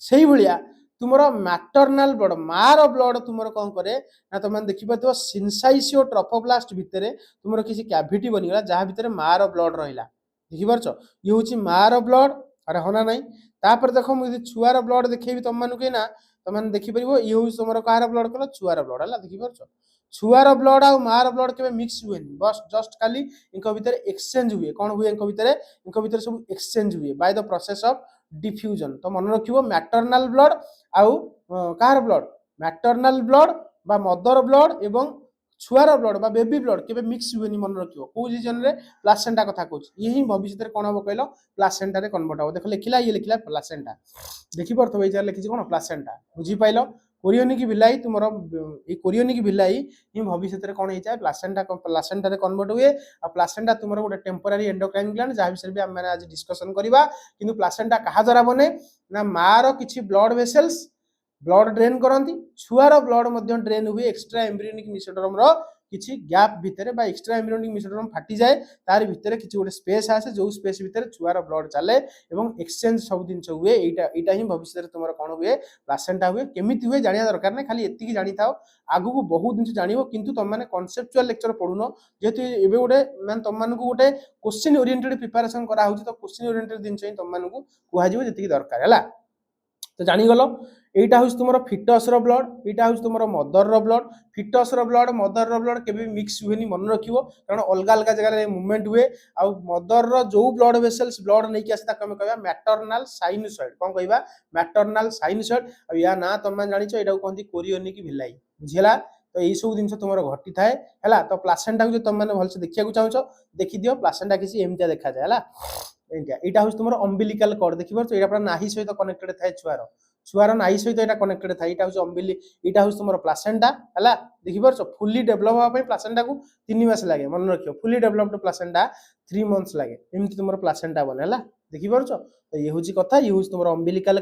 ସେଇଭଳିଆ ତୁମର ମ୍ୟାଟର୍ନାଲ ବ୍ଲଡ୍ ମାର ବ୍ଲଡ୍ ତୁମର କ'ଣ କରେ ନା ତୁମମାନେ ଦେଖିପାରୁଥିବ ସିନସାଇସିଓ ଟ୍ରଫୋପ୍ଲାଷ୍ଟ ଭିତରେ ତୁମର କିଛି କ୍ୟାଭିଟି ବନିଗଲା ଯାହା ଭିତରେ ମାର ବ୍ଲଡ୍ ରହିଲା ଦେଖିପାରୁଛ ଇଏ ହେଉଛି ମାର ବ୍ଲଡ୍ ଆରେ ହନା ନାହିଁ ତାପରେ ଦେଖ ମୁଁ ଯଦି ଛୁଆର ବ୍ଲଡ୍ ଦେଖେଇବି ତମମାନଙ୍କୁ ଏଇନା ତମମାନେ ଦେଖିପାରିବ ଇଏ ହେଉଛି ତୁମର କାହାର ବ୍ଲଡ୍ କଲ ଛୁଆର ବ୍ଲଡ୍ ହେଲା ଦେଖିପାରୁଛ ଛୁଆର ବ୍ଲଡ୍ ଆଉ ମାର ବ୍ଲଡ୍ କେବେ ମିକ୍ସ ହୁଏନି ବସ୍ ଜଷ୍ଟ ଖାଲି ଏଙ୍କ ଭିତରେ ଏକ୍ସଚେଞ୍ଜ ହୁଏ କ'ଣ ହୁଏ ଏଙ୍କ ଭିତରେ ସବୁ ଏକ୍ସଚେଞ୍ଜ ହୁଏ Bai the process of diffusion तो मन रखिबो मैटरनाल ब्लड आउ कार ब्लड मैटरनाल ब्लड बा मदर ब्लड एवं छुआर ब्लड बा बेबी ब्लड केबे मिक्स हुएनी मन रखिबो को रीजन रे प्लासेंटा कथा कहूछ यही भविष्य रे कोन हो कहलो प्लासेंटा रे कन्वर्ट हो देखो लिखिला ये लिखिला प्लासेंटा देखि परतो एजार लिखिछि कोन प्लासेंटा बुझी पाइलो कोरियोनिक बिलाई तुमर ए कोरियोनिक बिलाई हि भविष्य रे कोन हे जाय प्लासेंटा रे कन्वर्ट हुए आ प्लासेंटा तुमर गोटे टेम्पररी एंडोक्राइन ग्लैंड जा विषय भी हम माने आज डिस्कशन करबा किंतु प्लासेंटा कहा द्वारा बने ना मार किछि ब्लड वेसल्स ब्लड ड्रेन करती छुआर ब्लड मध्य ड्रेन हुए एक्स्ट्रा एम्ब्रियोनिक मिसोडर्म रो किछि गैप भितरे बा एक्स्ट्रा एम्ब्रियोनिक मिसोडर्म फाटी जाए तार भितरे किछि गोटे स्पेस आसे जो स्पेस भितरे छुआर ब्लड चले एवं एक्सचेंज सब दिन हुए एटा ही भविष्य रे तुमर कोन हुए प्लासेंटा हुए केमिति हुए जानिया दरकार नै खाली एतिकी जानि थाओ आगु को बहुत दिन जानिबो किंतु तुम माने कॉन्सेप्चुअल लेक्चर पढुनो जेतु एबे गोटे मान तुम मानकु गोटे क्वेश्चन ओरिएंटेड प्रिपरेशन करा होची तो क्वेश्चन ओरिएंटेड दिन चाहिँ तुम मानकु कुहा जिवो जेतिकी दरकार हला तो जानि गलो एटा हूँ तुम फिटस ब्लड एटा हूँ तुम mother blood foetus blood mother blood केबे मिक्स हुए मन रखिबो कारण अलग अलग जगह मूवमेंट हुए आ मदर जो ब्लड वेसल्स ब्लड नहीं कि आसे ताको हम कहबा मैटरनाल साइनोसॉइड कोन कहबा मैटरनाल साइनोसॉइड आ या ना तुम जानिछो एटा कहंती कोरियोनिक भिलाई बुझिला तो यही सब जिन तुम घटी थाए है तो प्लासेंटा को तुम मैंने भलसे देखा चाहो देखी दियो प्लासेंटा किसी एमती देखा जाए यहाँ हूँ तुम अम्बिलिकल कॉर्ड देखी पार्छ यहाँ पूरा नाही सहित कनेक्टेड थाए छुआर नाही सहित यहाँ कनेक्टेड थाए यहाँ हूँ यहाँ हूँ तुम प्लासेंटा है देखी पार्छ फुली डेभलप हाँपी प्लासेंटा को 3 मास लगे मन रखियो फुली डेभलप्ड प्लासेंटा 3 मंथ्स लगे एमती तुम प्लासेंटा बने है देखी पार्छ तो ये हूँ कथा ये हूँ तुम अम्बिलिकल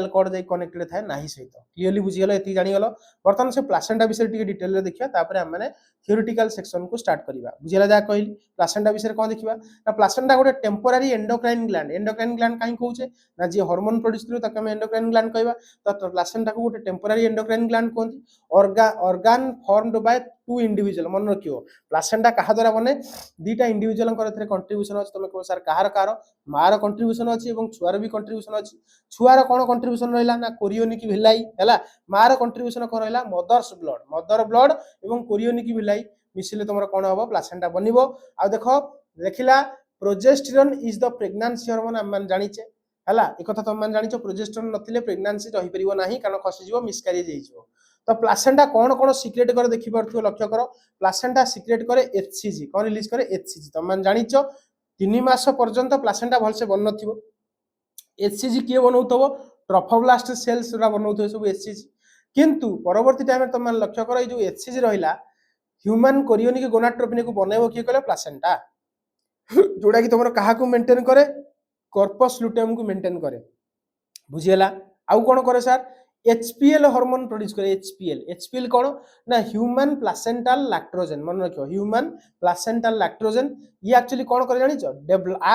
कॉर्ड जाई कनेक्टेड थाए नाही सहित क्लियरली बुझीगल ये जानीगल बर्तमान से प्लासेंटा विषय डिटेल रे देखिया तापर हम माने थियोरेटिकल सेक्शन को स्टार्ट करिबा बुझिला जा कहली प्लासेंटा विषय कोन देखिबा ना प्लासेंटा गोटे टेम्पररी एंडोक्राइन ग्लैंड काई कहूचे ना जे हार्मोन प्रोड्यूस करू ताके हम एंडोक्राइन ग्लैंड कहबा तो प्लासेंटा को गोटे टेम्पररी एंडोक्राइन ग्लैंड कहंती ऑर्गन फॉर्म्ड बाय 2 इंडिविजुअल मन रखियो प्लासेंटा कहा द्वारा बने दीटा इंडिविजुअल करे कंट्रीब्यूशन अछि तमे को सर कहार मार कंट्रीब्यूशन अछि एवं छुआर भी कंट्रीब्यूशन अछि छुआर कोन कंट्रीब्यूशन रहला ना कोरियोनिक भिलाई हैला मार कंट्रीब्यूशन कोन रहला मदर ब्लड एवं कोरियोनिक भिलाई मिसिले तुमरा कोन होबो प्लासेंटा बनिबो आ देखो देखिला progesterone is the pregnancy hormone हम मान जानिचे हैला एक कथा तुम मान जानिचो प्रोजेस्टेरोन नथिले प्रेग्नेंसी रहि परिबो नाही कारण खसी जिवो मिसकैरेज हेजिवो तो प्लासेंटा कौन कौन सिक्रेट करे देखि पारथियो लक्ष्य करो प्लासेंटा सिक्रेट करे एचसीजी कौन रिलीज करे एचसीजी तुम मान जानिचो 3 मास पर्यंत प्लासेंटा भलसे बन नथिबो एचसीजी किए बनौथबो ट्रफोब्लास्ट सेल्स रा बनौथबो सब एचसीजी किंतु परवर्ती टाइम तुम मान लक्ष्य करो जो एचसीजी रहिला ह्यूमन कोरियोनिक गोनाट्रोपिन को बनेबो किए कहले प्लासेंटा जोडा कि तुमर काहा को मेंटेन करे कॉर्पस लुटेम को मेंटेन करे बुझियला आउ कोन करे सर HPL हार्मोन प्रोड्यूस करे HPL कौन ना ह्यूमन प्लासेंटल लैक्टोजेन मन रखियो ह्यूमन प्लासेंटल लैक्टोजेन ये एक्चुअली कौन करे जानिचो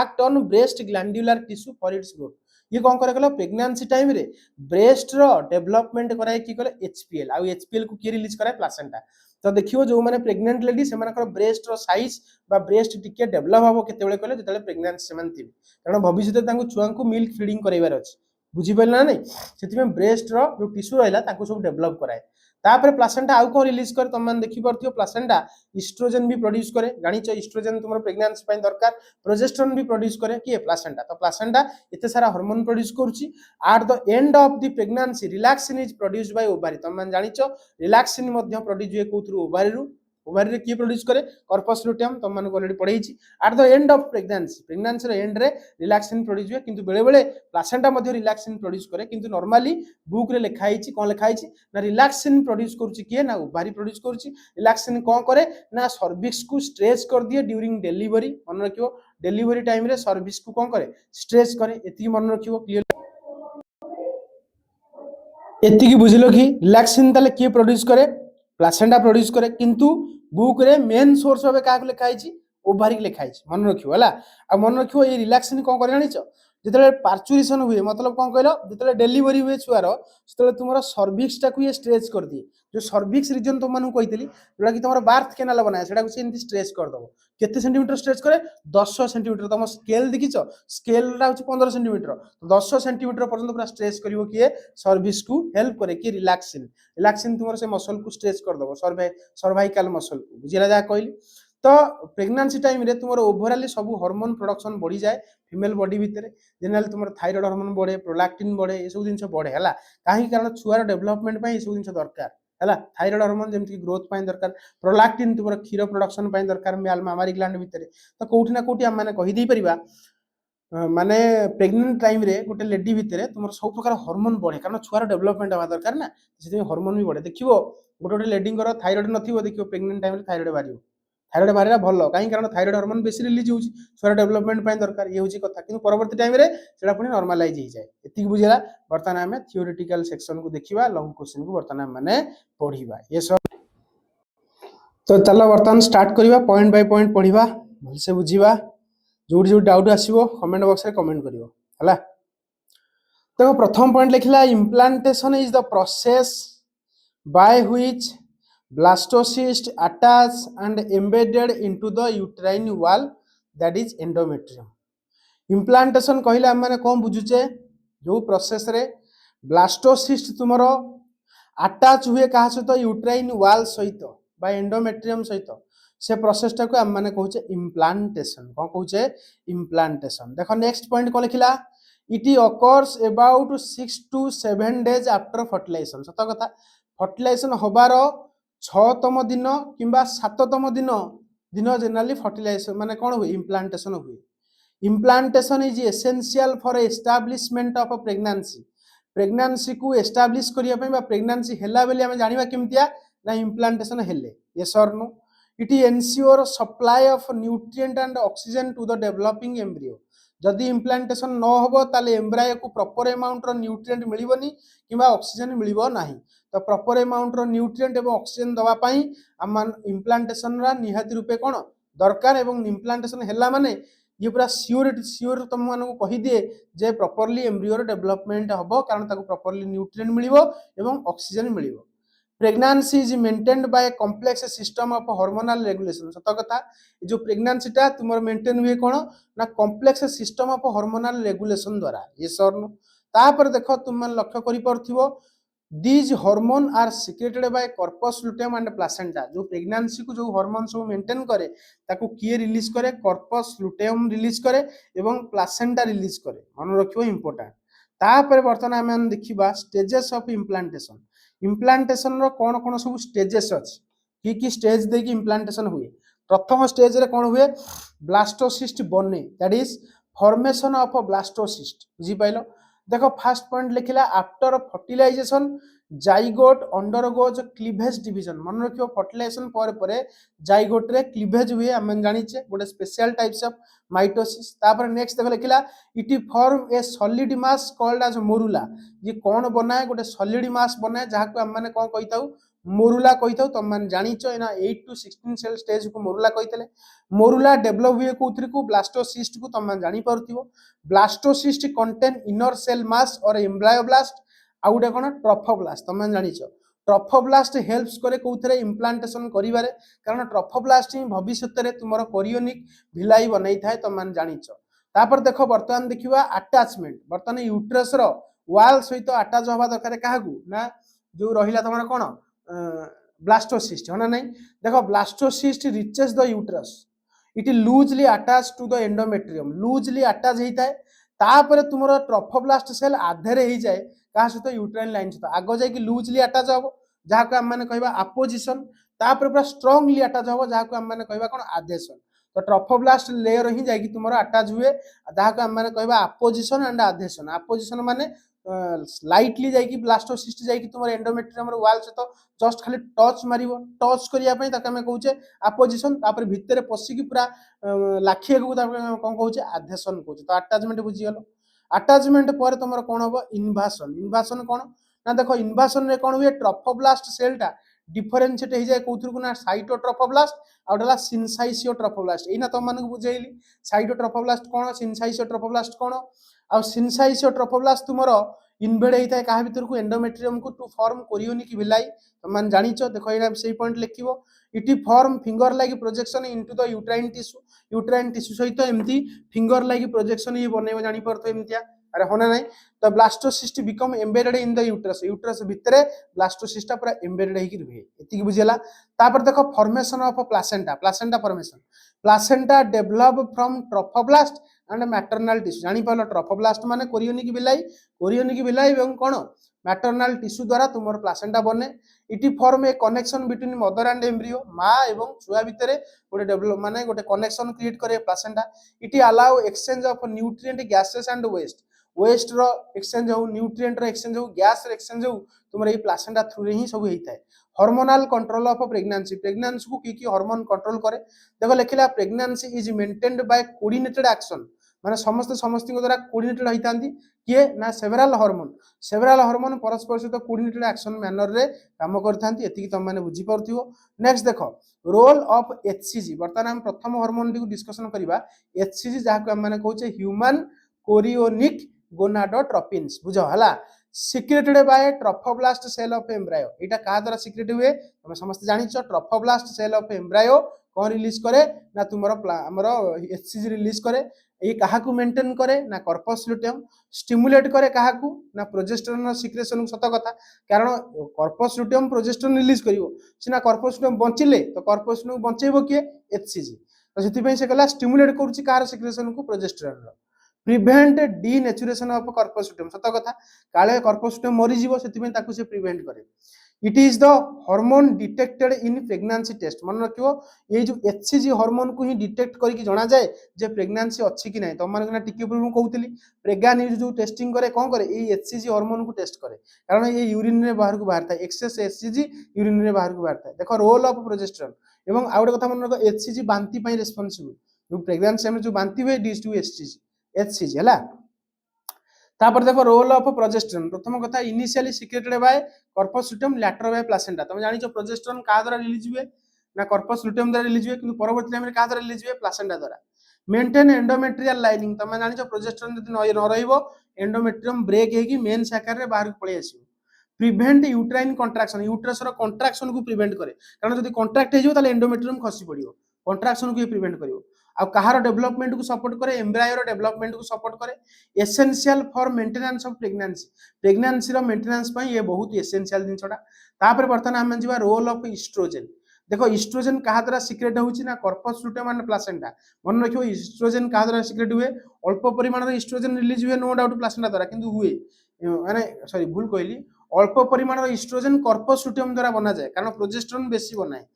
act on breast glandular tissue for its growth ये कौन करे कहलो प्रेगनेंसी टाइम रे ब्रेस्ट रो डेवलपमेंट कराए की कहले HPL आ HPL को के रिलीज कराए प्लासेंटा तो देखियो जो माने प्रेग्नेंट लेडी से मानकर ब्रेस्ट रो साइज बा ब्रेस्ट टिके डेवलप हबो केतेबेले कहले जेतेबेले प्रेग्नेंट से मान थिबे कारण भविष्य तांको छुआ को मिल्क फीडिंग करैबार अछि बुझी पाइला नहीं से ब्रेस्ट रो जो टिश्यू रहा सब डेवलप कराए तापर प्लासेंटा आउ कौन रिलीज करे तुम मैंने देखी पार्थियो प्लासेंटा इस्ट्रोजेन भी प्रोड्यूस करे जानिचो इस्ट्रोजेन तुम प्रेग्नेंसी पई दरकार प्रोजेस्टेरोन भी प्रोड्यूस करे किए प्लासेंटा तो प्लासेंटा एते सारा हार्मोन प्रोड्यूस करूची at the end of the pregnancy relaxin is produced by ovary तुम मैंने जानिचो रिलैक्सिन मध्य प्रोड्यूस हुए कोथुरु ओवारी रे की प्रोड्यूस करे कॉर्पस लुटियम तुम मानक ऑलरेडी पढ़ाई eight the end of pregnancy रे एंड रे रिलैक्सिन प्रोड्यूस हुए किंतु बेले बेले प्लासेंटा मध्य रिलैक्सिन प्रोड्यूस करे किंतु नॉर्मली बुक रे लिखाई कोन लिखाई ना रिलैक्सिन प्रोड्यूस करूची किए ना ओवारी प्रोड्यूस करूची रिलैक्सिन कोन करे ना सर्विक्स को स्ट्रेच कर दिए ड्यूरिंग डिलीवरी मन रखियो डिलीवरी टाइम रे सर्विक्स को कोन करे स्ट्रेच करे एती मन रखियो क्लियर एतिकी बुझिलो कि रिलैक्सिन ताले किए प्रोड्यूस करे प्लासेंटा प्रोड्यूस करे किंतु बुक रे मेन सोर्स भाबे का लिखा है ओभारिक लिखा है मन रखियो हला आ मन रखियो ए रिलैक्सिन कोन करे जानिछ जेतले पार्चुरेशन हुए मतलब कोन कहलो जेतले डेलीवरी हुए छुआर सेतले तुमरो सर्विक्स टाकू ये स्ट्रेच कर दिए जो सर्विक्स रीजन तुम मानू कहितली जोटा कि तुमरो बार्थ कैनाल बनाए सेटा को एंती स्ट्रेच कर दबो केते सेंटीमीटर स्ट्रेच करे 10 सेंटीमीटर तुम स्केल देखिछ स्केल रा होची 15 सेंटीमीटर 10 सेंटीमीटर पर्यंत पूरा स्ट्रेच करिवो किए सर्विस को हेल्प करे कि रिलैक्सिन रिलैक्सिन तुमरो से मसल को स्ट्रेच कर दबो सर्वाइकल मसल को बुझिला जा कहली तो प्रेगनेंसी टाइम रे तुमरो ओवरऑली सब हार्मोन प्रोडक्शन बढ़ी जाए फीमेल बॉडी भितर जनरल तुमरो थायराइड हार्मोन बढ़े प्रोलैक्टिन बढ़े ये सब जिंस बढ़े हला काहे कारण छुआर डेवलपमेंट पई ये सब जिंस दरकार हला थायराइड हार्मोन जेमति ग्रोथ पई दरकार प्रोलैक्टिन तुमरो क्षीर प्रोडक्शन पई दरकार मामारी ग्लैंड भितर तो कोठी ना कोठी हम माने कहि दे परिबा माने प्रेग्नेंट टाइम रे गोटे लेडी भितर तुम सब प्रकार हार्मोन बढ़े कारण छुआर डेवलपमेंट हवा दरकार ना से हार्मोन भी बढ़े देखियो गोटे गोटे लेडी थायराइड नथिबो देखियो प्रेग्नेंट टाइम रे थायराइड बारियो थायराइड बारिरा भलो काहे कारण थायराइड हार्मोन बेसी रिलीज होउची छुआर डेवलपमेंट पई दरकार ये होची कथा किंतु परवर्ती टाइम रे सेडा पुनी नॉर्मलाइज हो जाए एतिक बुझिला वर्तमान हमें थियोरेटिकल सेक्शन को देखिबा लॉन्ग क्वेश्चन को वर्तमान माने पढिबा ये सब तो चलो वर्तमान स्टार्ट करिबा पॉइंट बाय पॉइंट पढिबा भल से बुझिबा जोड़ी जो डाउट आसीबो कमेंट बॉक्स रे कमेंट करिवो हला देखो प्रथम पॉइंट लिखला implantation is the process by which blastocyst attach and embedded into the uterine wall that is endometrium implantation कहले हम माने कोन बुझुचे जो प्रोसेस रे ब्लास्टोसिस्ट तुमरो अटैच हुए कहा सहित यूट्राइन वाल सहित बा एंडोमेट्रियम सहित से प्रोसेस टा को हम माने कहूचे इम्प्लांटेशन कोन कहूचे इम्प्लांटेशन देखो नेक्स्ट पॉइंट को लिखिला it occurs about 6 to 7 days after fertilization सत कथा फर्टिलाइजेशन होबार 6तम दिन किंबा 7तम दिन दिन जनरली फर्टिलाइजेशन माने कोन हुए इम्प्लांटेशन हुए implantation is essential for establishment of pregnancy pregnancy को एस्टैब्लिश करिया पई बा प्रेगनेंसी हेला बेली हम जानिबा केमतिया ना इम्प्लांटेशन हेले यस और no it ensure supply of nutrient and oxygen to the developing embryo जदि इम्प्लांटेशन न होबो ताले एम्ब्रायो को प्रॉपर अमाउंट रो न्यूट्रिएंट मिलिबोनी किबा ऑक्सीजन मिलिबो नाही तो प्रॉपर अमाउंट रो न्यूट्रिएंट एवं ऑक्सीजन दवा पई हम इम्प्लांटेशन रा निहाती रूपे कोन दरकार एवं इम्प्लांटेशन हेला माने ये पूरा सियोर तुम मानक कही दिए जे प्रॉपर्ली एम्ब्रियो डेवलपमेंट हम कारण प्रॉपर्ली न्यूट्रिएंट मिलिबो एवं ऑक्सीजन मिलिबो pregnancy is maintained by complex system of hormonal regulation सत कथा जो प्रेगनेंसी टा तुम मेंटेन हुए कोन ना complex system of hormonal regulation द्वारा ये सरनु तापर देखो तुम लक्ष्य करि परथिबो these hormone are secreted by corpus luteum and placenta जो प्रेगनेंसी को जो हार्मोन सब मेंटेन करे ताको किए रिलीज करे corpus luteum रिलीज करे एवं प्लासेंटा रिलीज करे मन रखियो इंपोर्टेंट तापर वर्तमान हम देखिबा स्टेजेस ऑफ इम्प्लांटेशन इम्प्लांटेशन रो कोन कोन सब स्टेजेस अछि की स्टेज दे की इम्प्लांटेशन हुए प्रथम स्टेज रे कोन हुए ब्लास्टोसिस्ट बने that is formation of blastocyst बुझी पाइलो देखो फर्स्ट पॉइंट लिखिला after fertilization zygote undergoes cleavage division मन रखियो फर्टिलाइजेशन पर जाइगोट रे क्लीवेज हुए हम जानिचे गोटे स्पेशल टाइप्स ऑफ माइटोसिस तापर नेक्स्ट देखो लिखिला it form a solid mass called as morula ये कौन बनाए गोटे सॉलिड मास बनाए जहाँ को हम माने कौन कहिताऊ मोरुला कहिताऊ तुम माने जानिचो एना 8 to 16 सेल स्टेज को मोरुला कहितले मोरुला डेवलप हुए कोथरी को ब्लास्टोसिस्ट को तुम माने जानि परथिबो blastocyst contain inner cell mass और एम्ब्रायोब्लास्ट आ गुटे कोन ट्रोफोब्लास्ट तुम माने जानिचो ट्रोफोब्लास्ट हेल्प्स करे कोथरे इम्प्लांटेशन करिवारे कारण ट्रोफोब्लास्ट ही भविष्य रे तुमरो कोरियोनिक भिलाई बनै थाए तुम माने जानिचो तापर देखो वर्तमान देखिबा अटैचमेंट वर्तमान यूट्रस रो वाल सहित अटैच होबा दरकार काहाकू ना जो रहिला तमरा कोन ब्लास्टोसिस्ट होना नहीं देखो blastocyst reaches the uterus it loosely attach to the endometrium loosely attach होता है तापर तुम ट्रोफोब्लास्ट सेल आधे ही जाए क्या सहित यूट्राइन लाइन सहित आग जाकि लूजली अटैच हम जहाँ को आम कहवा अपोजिशन तापर पूरा स्ट्रांगली अटैच हम जहाँ को आम कहवा कौन आधेशन तो ट्रोफोब्लास्ट लेयर ही जाकि तुम अटैच हुए जहाँ को आम कहवा अपोजिशन एंड आधेशन अपोजिशन माने स्लाइटली जाकि ब्लास्टोसिस्ट जाकि तुम एंडोमेट्रियम वाल सहित जस्ट खाली टच मारिबो टच करिया पई ताके हम कहूचे अपोजिशन तापर भितरे पसिकी पूरा लाखिए को तापर कोन कहूचे आधेशन कहूचे तो अटैचमेंट बुझी गेलो अटैचमेंट पर तुमर कोन होबो इन्वासन इन्वासन कोन ना देखो इन्वासन रे कोन हुए ट्रोफोब्लास्ट सेल टा डिफरेंशिएट हो जाए कोथुर को ना साइटोट्रोफोब्लास्ट आउटला सिनसाइसियोट्रोफोब्लास्ट एना तुम मानक बुझेइली साइटोट्रोफोब्लास्ट कोन सिनसाइसियोट्रोफोब्लास्ट कोन आ सिनसाइसियोट्रोफोब्लास्ट तुमरो इनवेड होता है क्या भीतर को एंडोमेट्रियम को टू फॉर्म कोरियोनिक विलाई तुम जानिच देखो ये से पॉइंट लिखिबो it form finger like projection into the uterine tissue सहित एमती फिंगर लाइक प्रोजेक्शन ये बनेबो जानि परतो एमतिया अरे होना नहीं तो blastocyst become embedded in the uterus भितर ब्लास्टोसिस्ट पूरा एम्बेडेड होकर रुहे एति बुझेला तापर देखो formation of placenta placenta develop from trophoblast and maternal tissue जानि पालो ट्रोफोब्लास्ट माने कोरियोनिक विलाई एवं कोन मैटरनल टिश्यू द्वारा तुमर प्लासेंटा बने it form a connection between mother and embryo माँ एवं छुआ भितर गोटे डेवलप माने गोटे कनेक्शन क्रिएट करे placenta it allow exchange of nutrient gases and waste रो एक्सचेंज हो न्यूट्रिएंट रो एक्सचेंज हो गैस रो एक्सचेंज हो तुमर ए प्लासेंटा थ्रू रे ही सब होता है हार्मोनल कंट्रोल ऑफ प्रेगनेंसी को की हार्मोन कंट्रोल करे देखो लिखला pregnancy is maintained bye coordinated action माने समस्त द्वारा कोऑर्डिनेटेड होइतांती किए ना सेवराल हार्मोन परस्पर सहित कोऑर्डिनेटेड एक्शन मैनर रे काम करथांती एतिकी तुम माने बुझी परथियो नेक्स्ट देखो रोल ऑफ एचसीजी वर्तमान हम प्रथम हार्मोन टी को डिस्कशन करबा एचसीजी जहा को हम माने कहूचे ह्यूमन कोरियोनिक गोनाडोट्रोपिन्स बुझ हला secreted by trophoblast cell of embryo एटा का द्वारा सिक्रेट हुए तुम समस्त जानिछ ट्रोफोब्लास्ट सेल ऑफ एम्ब्रायो कौन रिलीज करे ना तुमरो हमरो एचसीजी रिलीज करे ये कहा को मेंटेन करे ना कार्पस लुटियम स्टिमुलेट करे कहा को ना प्रोजेस्टेरोन सिक्रेशन सत कथा कारण कार्पस लुटियम प्रोजेस्टेरोन रिलीज करिवो सिना कार्पस लुटियम बंचिले तो कार्पस लुटियम बंचेबो के एचसीजी तो सेति पई से कला स्टिमुलेट करूची कार सिक्रेशन को प्रोजेस्टेरोन रो prevent denaturation of corpus luteum सत कथा काले कार्पस लुटियम मरि जीवो सेति पई ताकू से प्रिवेंट करे it is the hormone detected in pregnancy test मन रखियो ये जो एचसीजी हार्मोन को ही डिटेक्ट करके जाना जाए जे प्रेगनेंसी अच्छी कि नहीं तुम माने ना टिके पूर्व कहूतली प्रेगा न्यूज जो टेस्टिंग करे कोन करे ये एचसीजी हार्मोन को टेस्ट करे कारण ये यूरिन रे बाहर को बाहरता है एक्सेस एचसीजी यूरिन रे बाहर को बाहरता है देखो रोल ऑफ प्रोजेस्टेरोन एवं आउट कथा मन रखो एचसीजी बांती पई रिस्पांसिबल जो प्रेगनेंसी में जो बांती हुए ड्यू टू एचसीजी हला तापर देखो रोल ऑफ प्रोजेस्टेरोन प्रथम कथा initially secreted by corpus luteum later by placenta तुम जानि छ प्रोजेस्टेरोन का द्वारा रिलीज हुए ना कार्पस लुटियम द्वारा रिलीज हुए किंतु परवर्ती टाइम रे का द्वारा रिलीज हुए प्लासेंटा द्वारा मेंटेन एंडोमेट्रियल लाइनिंग तुम जानि छ प्रोजेस्टेरोन यदि न रहइबो एंडोमेट्रियम ब्रेक हेगी मेन साकार रे बाहर पळे आसीबो प्रिवेंट यूट्राइन कंट्राक्शन यूट्रस रो कंट्राक्शन को प्रिवेंट करे कारण जदि कंट्रैक्ट हे जिवो ताले एंडोमेट्रियम खसी पड़िबो कंट्राक्शन को प्रिवेंट करिवो आ कहार डेवलपमेंट को सपोर्ट करे एम्ब्रायो डेवलपमेंट को सपोर्ट करे essential for maintenance of pregnancy रो मेंटेनेंस पई ये बहुत एसेंशियल दिन छोटा तापर वर्तमान हम जिबा रोल ऑफ ईस्ट्रोजन देखो ईस्ट्रोजन कहा द्वारा सिक्रेट होउची ना कार्पस लुटियम एंड प्लासेंटा मन रखियो ईस्ट्रोजन कहा द्वारा सिक्रेट हुए अल्प परिमाण रो ईस्ट्रोजन रिलीज हुए नो डाउट प्लासेंटा द्वारा किंतु हुए माने सॉरी भूल कहली अल्प परिमाण रो ईस्ट्रोजन कार्पस लुटियम द्वारा बना जाए कारण प्रोजेस्टेरोन बेसी बनाए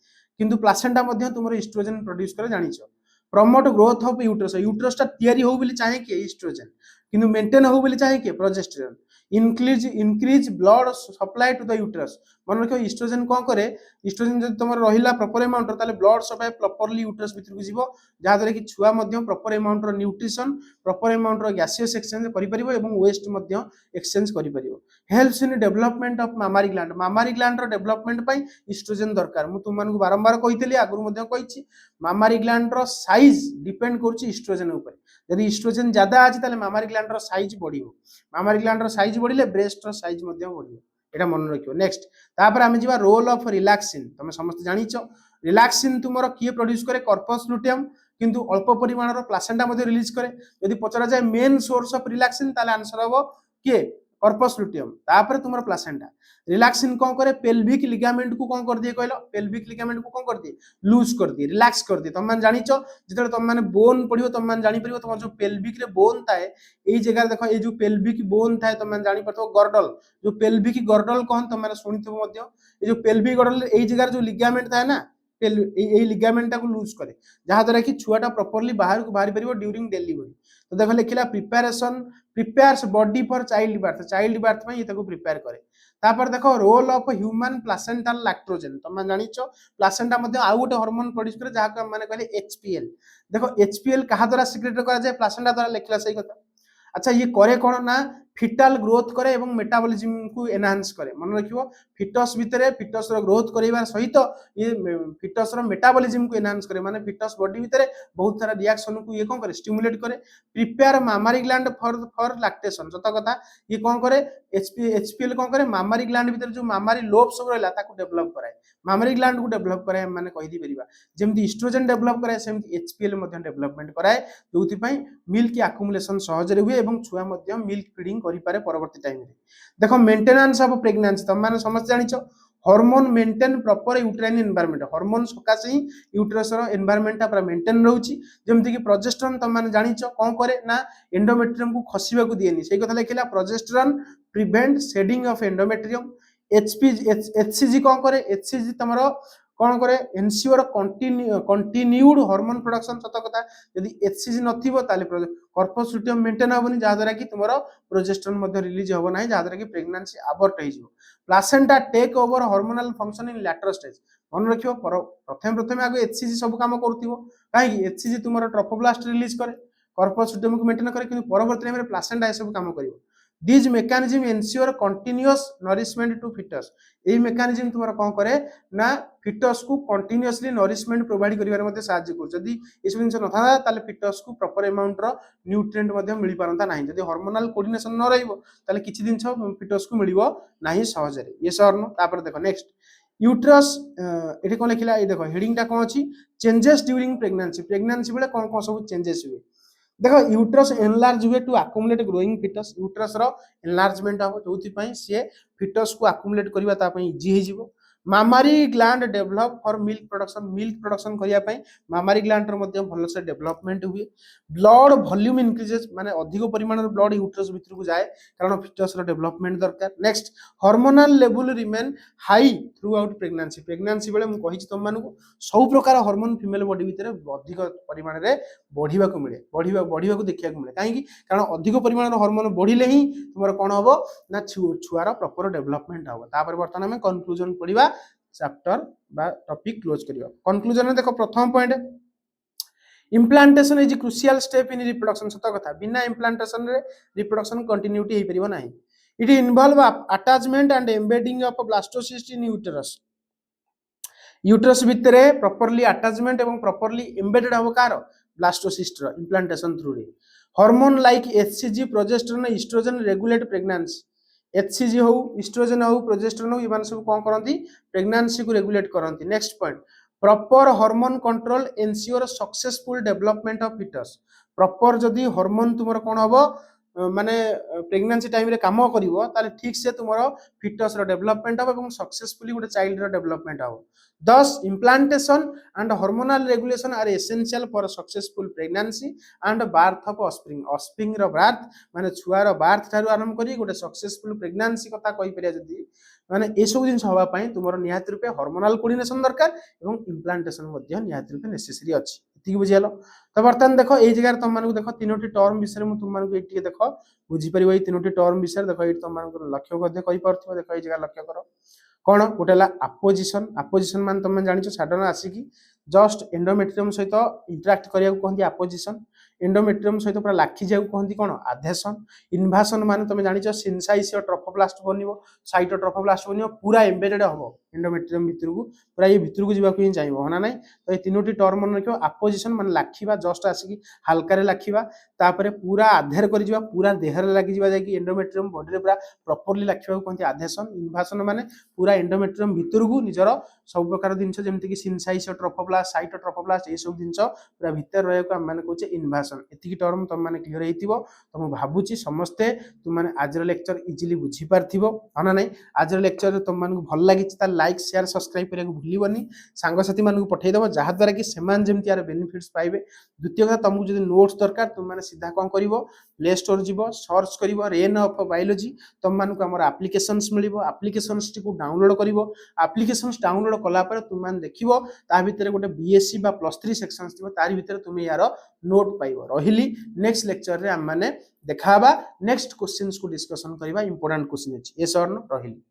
किंतु प्लासेंटा मध्ये तुमरो ईस्ट्रोजन प्रोड्यूस करे जानिछो प्रमोट ग्रोथ ऑफ यूट्रस तैयारी हो बोली चाहे कि ईस्ट्रोजन किंतु मेंटेन हो बोली चाहे कि progesterone increase blood supply to the uterus मन रखियो ईस्ट्रोजन कोन करे ईस्ट्रोजन जब तुम रहिला प्रॉपर अमाउंट ताले ब्लड सप्लाई प्रॉपर्ली यूट्रस भीतर को जीवो जहा द्वारा कि छुआ मध्ये प्रॉपर अमाउंट रो न्यूट्रिशन प्रॉपर अमाउंट रो गैसियस एक्सचेंज करि परिबो एवं वेस्ट मध्ये एक्सचेंज करि परिबो helps in development of mammary gland रो डेवलपमेंट पई ईस्ट्रोजन दरकार मु तुम मानकु बारंबार कहितली आगुर मध्ये कहिछि मामारी ग्लैंड रो साइज डिपेंड करछि ईस्ट्रोजन ऊपर यदि ईस्ट्रोजन ज्यादा अछि ताले मामारी ग्लैंड रो साइज बढ़िबो मामारी ग्लैंड रो साइज बढ़िले ब्रेस्ट रो साइज मध्ये बढ़िबो एटा मन रखियो नेक्स्ट तापर हम जिबा रोल ऑफ रिलैक्सिन तुम समस्त जानिछ रिलैक्सिन तुमरो किए प्रोड्यूस करे कार्पस लुटियम किंतु अल्प परिमाण रो प्लासेंटा मध्ये रिलीज करे यदि पचरा जाय मेन सोर्स ऑफ रिलैक्सिन ताले आंसर होबो किए कार्पस लुटियम तापर तुमरो प्लासेंटा रिलैक्सिन कोन करे पेल्विक लिगामेंट को कोन कर दिए कहलो पेल्विक लिगामेंट को कोन कर दिए लूज कर दिए रिलैक्स कर दिए तुम मान जानिछ जेतले तुम माने बोन पडियो तुम मान जानि परिबो तुम जो पेल्विक रे बोन थाए एई जगह देखो ए जो पेल्विक बोन थाए तुम मान जानि परतो गर्डल जो पेल्विक गर्डल कोन तुम माने सुनिथबो मध्य ए जो पेल्विक गर्डल एई जगह जो लिगामेंट थाए ना ए लिगामेंट को लूज करे जहा द्वारा कि छुआटा प्रॉपर्ली बाहर को बाहरी परिबो ड्यूरिंग डिलीवरी तो देखो लिखला prepares body for child birth में ये ताको प्रिपेयर करे तापर देखो role of human placental lactogen तुम जानिछो प्लासेंटा मध्ये आ गोटे हार्मोन प्रोड्यूस करे जहा को हम माने कहले एचपीएल देखो एचपीएल कहा द्वारा सिक्रेट करा जाए प्लासेंटा द्वारा लिखला सही कथा अच्छा ये करे कोन ना फिटाल ग्रोथ करे एवं मेटाबॉलिज्म को एनहांस करे मन रखियो फिटस भितर फिटस रो ग्रोथ करबा सहित ये फिटस रो मेटाबॉलिज्म को एनहांस करे माने फिटस बॉडी भितर बहुत सारा रिएक्शन को ये कोन करे स्टिमुलेट करे प्रिपेयर मामारी ग्लैंड फॉर लैक्टेशन सत कथा ये कोन करे एचपीएल कोन करे मामारी ग्लैंड भितर जो मामारी लोब सब रहला ताको डेवलप कराए मामारी ग्लैंड को डेवलप कराए माने कहि दी परिबा जेमति एस्ट्रोजन डेवलप कराए सेमति एचपीएल मध्ये डेवलपमेंट कराए जोथि पई मिल्क एक्युमुलेशन सहज रे हुए एवं छुआ मध्ये मिल्क फीडिंग करि पारे परवर्ती टाइम रे देखो मेंटेनेंस ऑफ प्रेगनेंसी तुम माने समझ जानिछो hormone maintain proper uterine environment hormone सकासे ही यूट्रस रो एनवायरनमेंट पूरा मेंटेन रहउची जेमति कि प्रोजेस्टेरोन तुम माने जानिछो कोन करे ना एंडोमेट्रियम को खसिबा को दिएनी सेही कथा लेखिला progesterone prevent shedding of endometrium HCG कोन करे एचसीजी तमरो कोन करे एनश्योर कंटिन्यूड हार्मोन प्रोडक्शन सत कथा यदि एचसीजी नथिबो ताले कर्पस लुटियम मेंटेन होबनी जा द्वारा कि तुमरो प्रोजेस्टेरोन मध्ये रिलीज होबो नाही जा द्वारा कि प्रेगनेंसी अबॉर्ट होई जिवो placenta take over hormonal function in later stage मन रखियो प्रथम आगे एचसीजी सब काम करथिबो काहे एचसीजी तुमरो ट्रोफोब्लास्ट रिलीज करे कर्पस लुटियम को मेंटेन करे कि परवर्ती टाइम रे प्लासेंटा ए सब काम करिवो this mechanism ensure continuous nourishment to fetus एई मेकानिज्म तुमरा कोन करे ना फिटस को कंटीन्यूअसली नरिशमेंट प्रोवाइड करिवार मध्ये सहायता कर जदी एसब जिंस नथा ताले फिटस को प्रॉपर अमाउंट रो न्यूट्रिएंट मध्ये मिलि पारंता नाही जदी हार्मोनल कोऑर्डिनेशन न रहइबो ताले किछि जिंस फिटस को मिलिबो नाही सहज रे ये सरनो तापर देखो नेक्स्ट यूट्रस एठी कोन लिखिला ए देखो हेडिंग टा कोन अछि चेंजेस ड्यूरिंग प्रेगनेंसी बेले कोन कोन सब चेंजेस हुए देखो यूट्रस एनलार्ज हुए to accumulate growing foetus uterus रो एनलार्जमेंट हो जोथि पई से फिटस को अक्युमुलेट करबा ता पई इजी हे जिवो mammary gland develop for milk production करिया पई मामारी ग्लैंड रो मध्ये भलो से डेवलपमेंट हुए ब्लड वॉल्यूम इंक्रीजेस माने अधिक परिमाण रो ब्लड यूट्रस भीतर को जाए कारण फिटस रो डेवलपमेंट दरकार next hormonal level remain high through out pregnancy बेले मु कहिछि तुम मानको सब प्रकार हार्मोन फीमेल बॉडी भीतर अधिक परिमाण रे बढ़िबा को मिले बढ़िबा को देखिया को मिले काहे कि कारण अधिक परिमाण रो हार्मोन बढ़िले ही तुमर कोन होबो ना छुआर प्रॉपर डेवलपमेंट होबो तापर वर्तमान में कंक्लूजन पडिबा चैप्टर बा टॉपिक क्लोज करियो कंक्लूजन में देखो प्रथम point implantation is crucial step in reproduction सत कथा बिना इम्प्लांटेशन रे रिप्रोडक्शन कंटिन्यूटी हे परिबो नाही it involve attachment and embedding of blastocyst in uterus भितरे प्रॉपर्ली अटैचमेंट एवं प्रॉपर्ली एम्बेडेड हो कार ब्लास्टोसिस्ट रो इम्प्लांटेशन थ्रू रे hormone like HCG progesterone estrogen regulate pregnancy HCG हो एस्ट्रोजन हो प्रोजेस्टेरोन हो इमान सब कोन करंती प्रेगनेंसी को रेगुलेट करंती next point proper hormone control ensure successful development of fetus proper जदी हार्मोन तुमर कोन होबो माने प्रेगनेंसी टाइम रे काम करिवो ताले ठीक से तुमरो फिटस रो डेवलपमेंट हो एवं सक्सेसफुली गुटे चाइल्ड रो डेवलपमेंट हो thus implantation and hormonal regulation are essential for successful pregnancy and birth of offspring रो birth माने छुआ रो birth थारु आरंभ करी गुटे सक्सेसफुल प्रेगनेंसी कथा कहि परिया जदी माने ए सब दिन हवा पई तुमरो निहात रूपे हार्मोनल कोऑर्डिनेशन दरकार एवं इम्प्लांटेशन मध्ये निहात रूपे नेसेसरी अछि एति बुझियालो तो बर्तन देखो ए जगह तुम मानको देखो तीनोटी टर्म विषय में तुम मानको एटी देखो बुझी परिबो ए तीनोटी टर्म विषय देखो ए तुम मानको लक्ष्य गद्य कहि परथिबो देखो ए जगह लक्ष्य करो कौन गोटेला अपोजिशन मान तुम जानिछो साधारण आसिकी जस्ट एंडोमेट्रियम सहित इंटरैक्ट करिया को कहंती अपोजिशन एंडोमेट्रियम सहित पूरा लाखि जाऊ कहंती कोन आधेशन इन्वाजन माने तुम जानिछो सिनसाइसियो ट्रोफोब्लास्ट बनिवो साइटोट्रोफोब्लास्ट बनिवो पूरा एम्बेडेड हबो एंडोमेट्रियम भीतर को पूरा ये भीतर को जीवा को ही चाहिबो हना नाही तो ए तीनोटी टर्म मन रखियो अपोजिशन माने लाखिबा जस्ट आसिकी हल्का रे लाखिबा तापरे पूरा आधेर करि जीवा पूरा देहर लागि जीवा जाकी एंडोमेट्रियम बॉडी रे पूरा प्रॉपर्ली लाखिबा को कहंती आधेशन इन्वाजन माने पूरा एंडोमेट्रियम भीतर को निजर सब प्रकार जिंस जेमति कि सिनसाइसियो ट्रोफोब्लास्ट साइटोट्रोफोब्लास्ट ए सब जिंस पूरा भीतर रहय को हम माने कहचे इन्वाजन एतिकी टर्म तुम माने क्लियर हेतिबो तो मु भाबुची समस्ते तुम माने आजर लेक्चर इजीली बुझी पारथिबो हना नाही आजर लेक्चर तुम मानको भल लागि ता लाइक शेयर सब्सक्राइब करिया को भूलिबनी सांग साथी मानको पठै देबो जहा द्वारा कि समान जेमति यार बेनिफिट्स पाइबे द्वितीय କଥା तुमको जदि नोट्स दरकार तुम माने सीधा कोन करिवो प्ले स्टोर जिवो सर्च करिवो रेन ऑफ बायोलॉजी तुम मानको हमर एप्लीकेशंस मिलिवो एप्लीकेशंस टी को डाउनलोड करिवो एप्लीकेशंस डाउनलोड कला पर तुम मान देखिवो ता भीतर गोटे बीएससी बा +3 सेक्शंस थिबो तारि भीतर तुम यार नोट पाइबो रहिली नेक्स्ट लेक्चर रे हम माने देखाबा नेक्स्ट क्वेश्चंस को डिस्कशन करबा इंपोर्टेंट क्वेश्चन अछि ए सर न रहिली।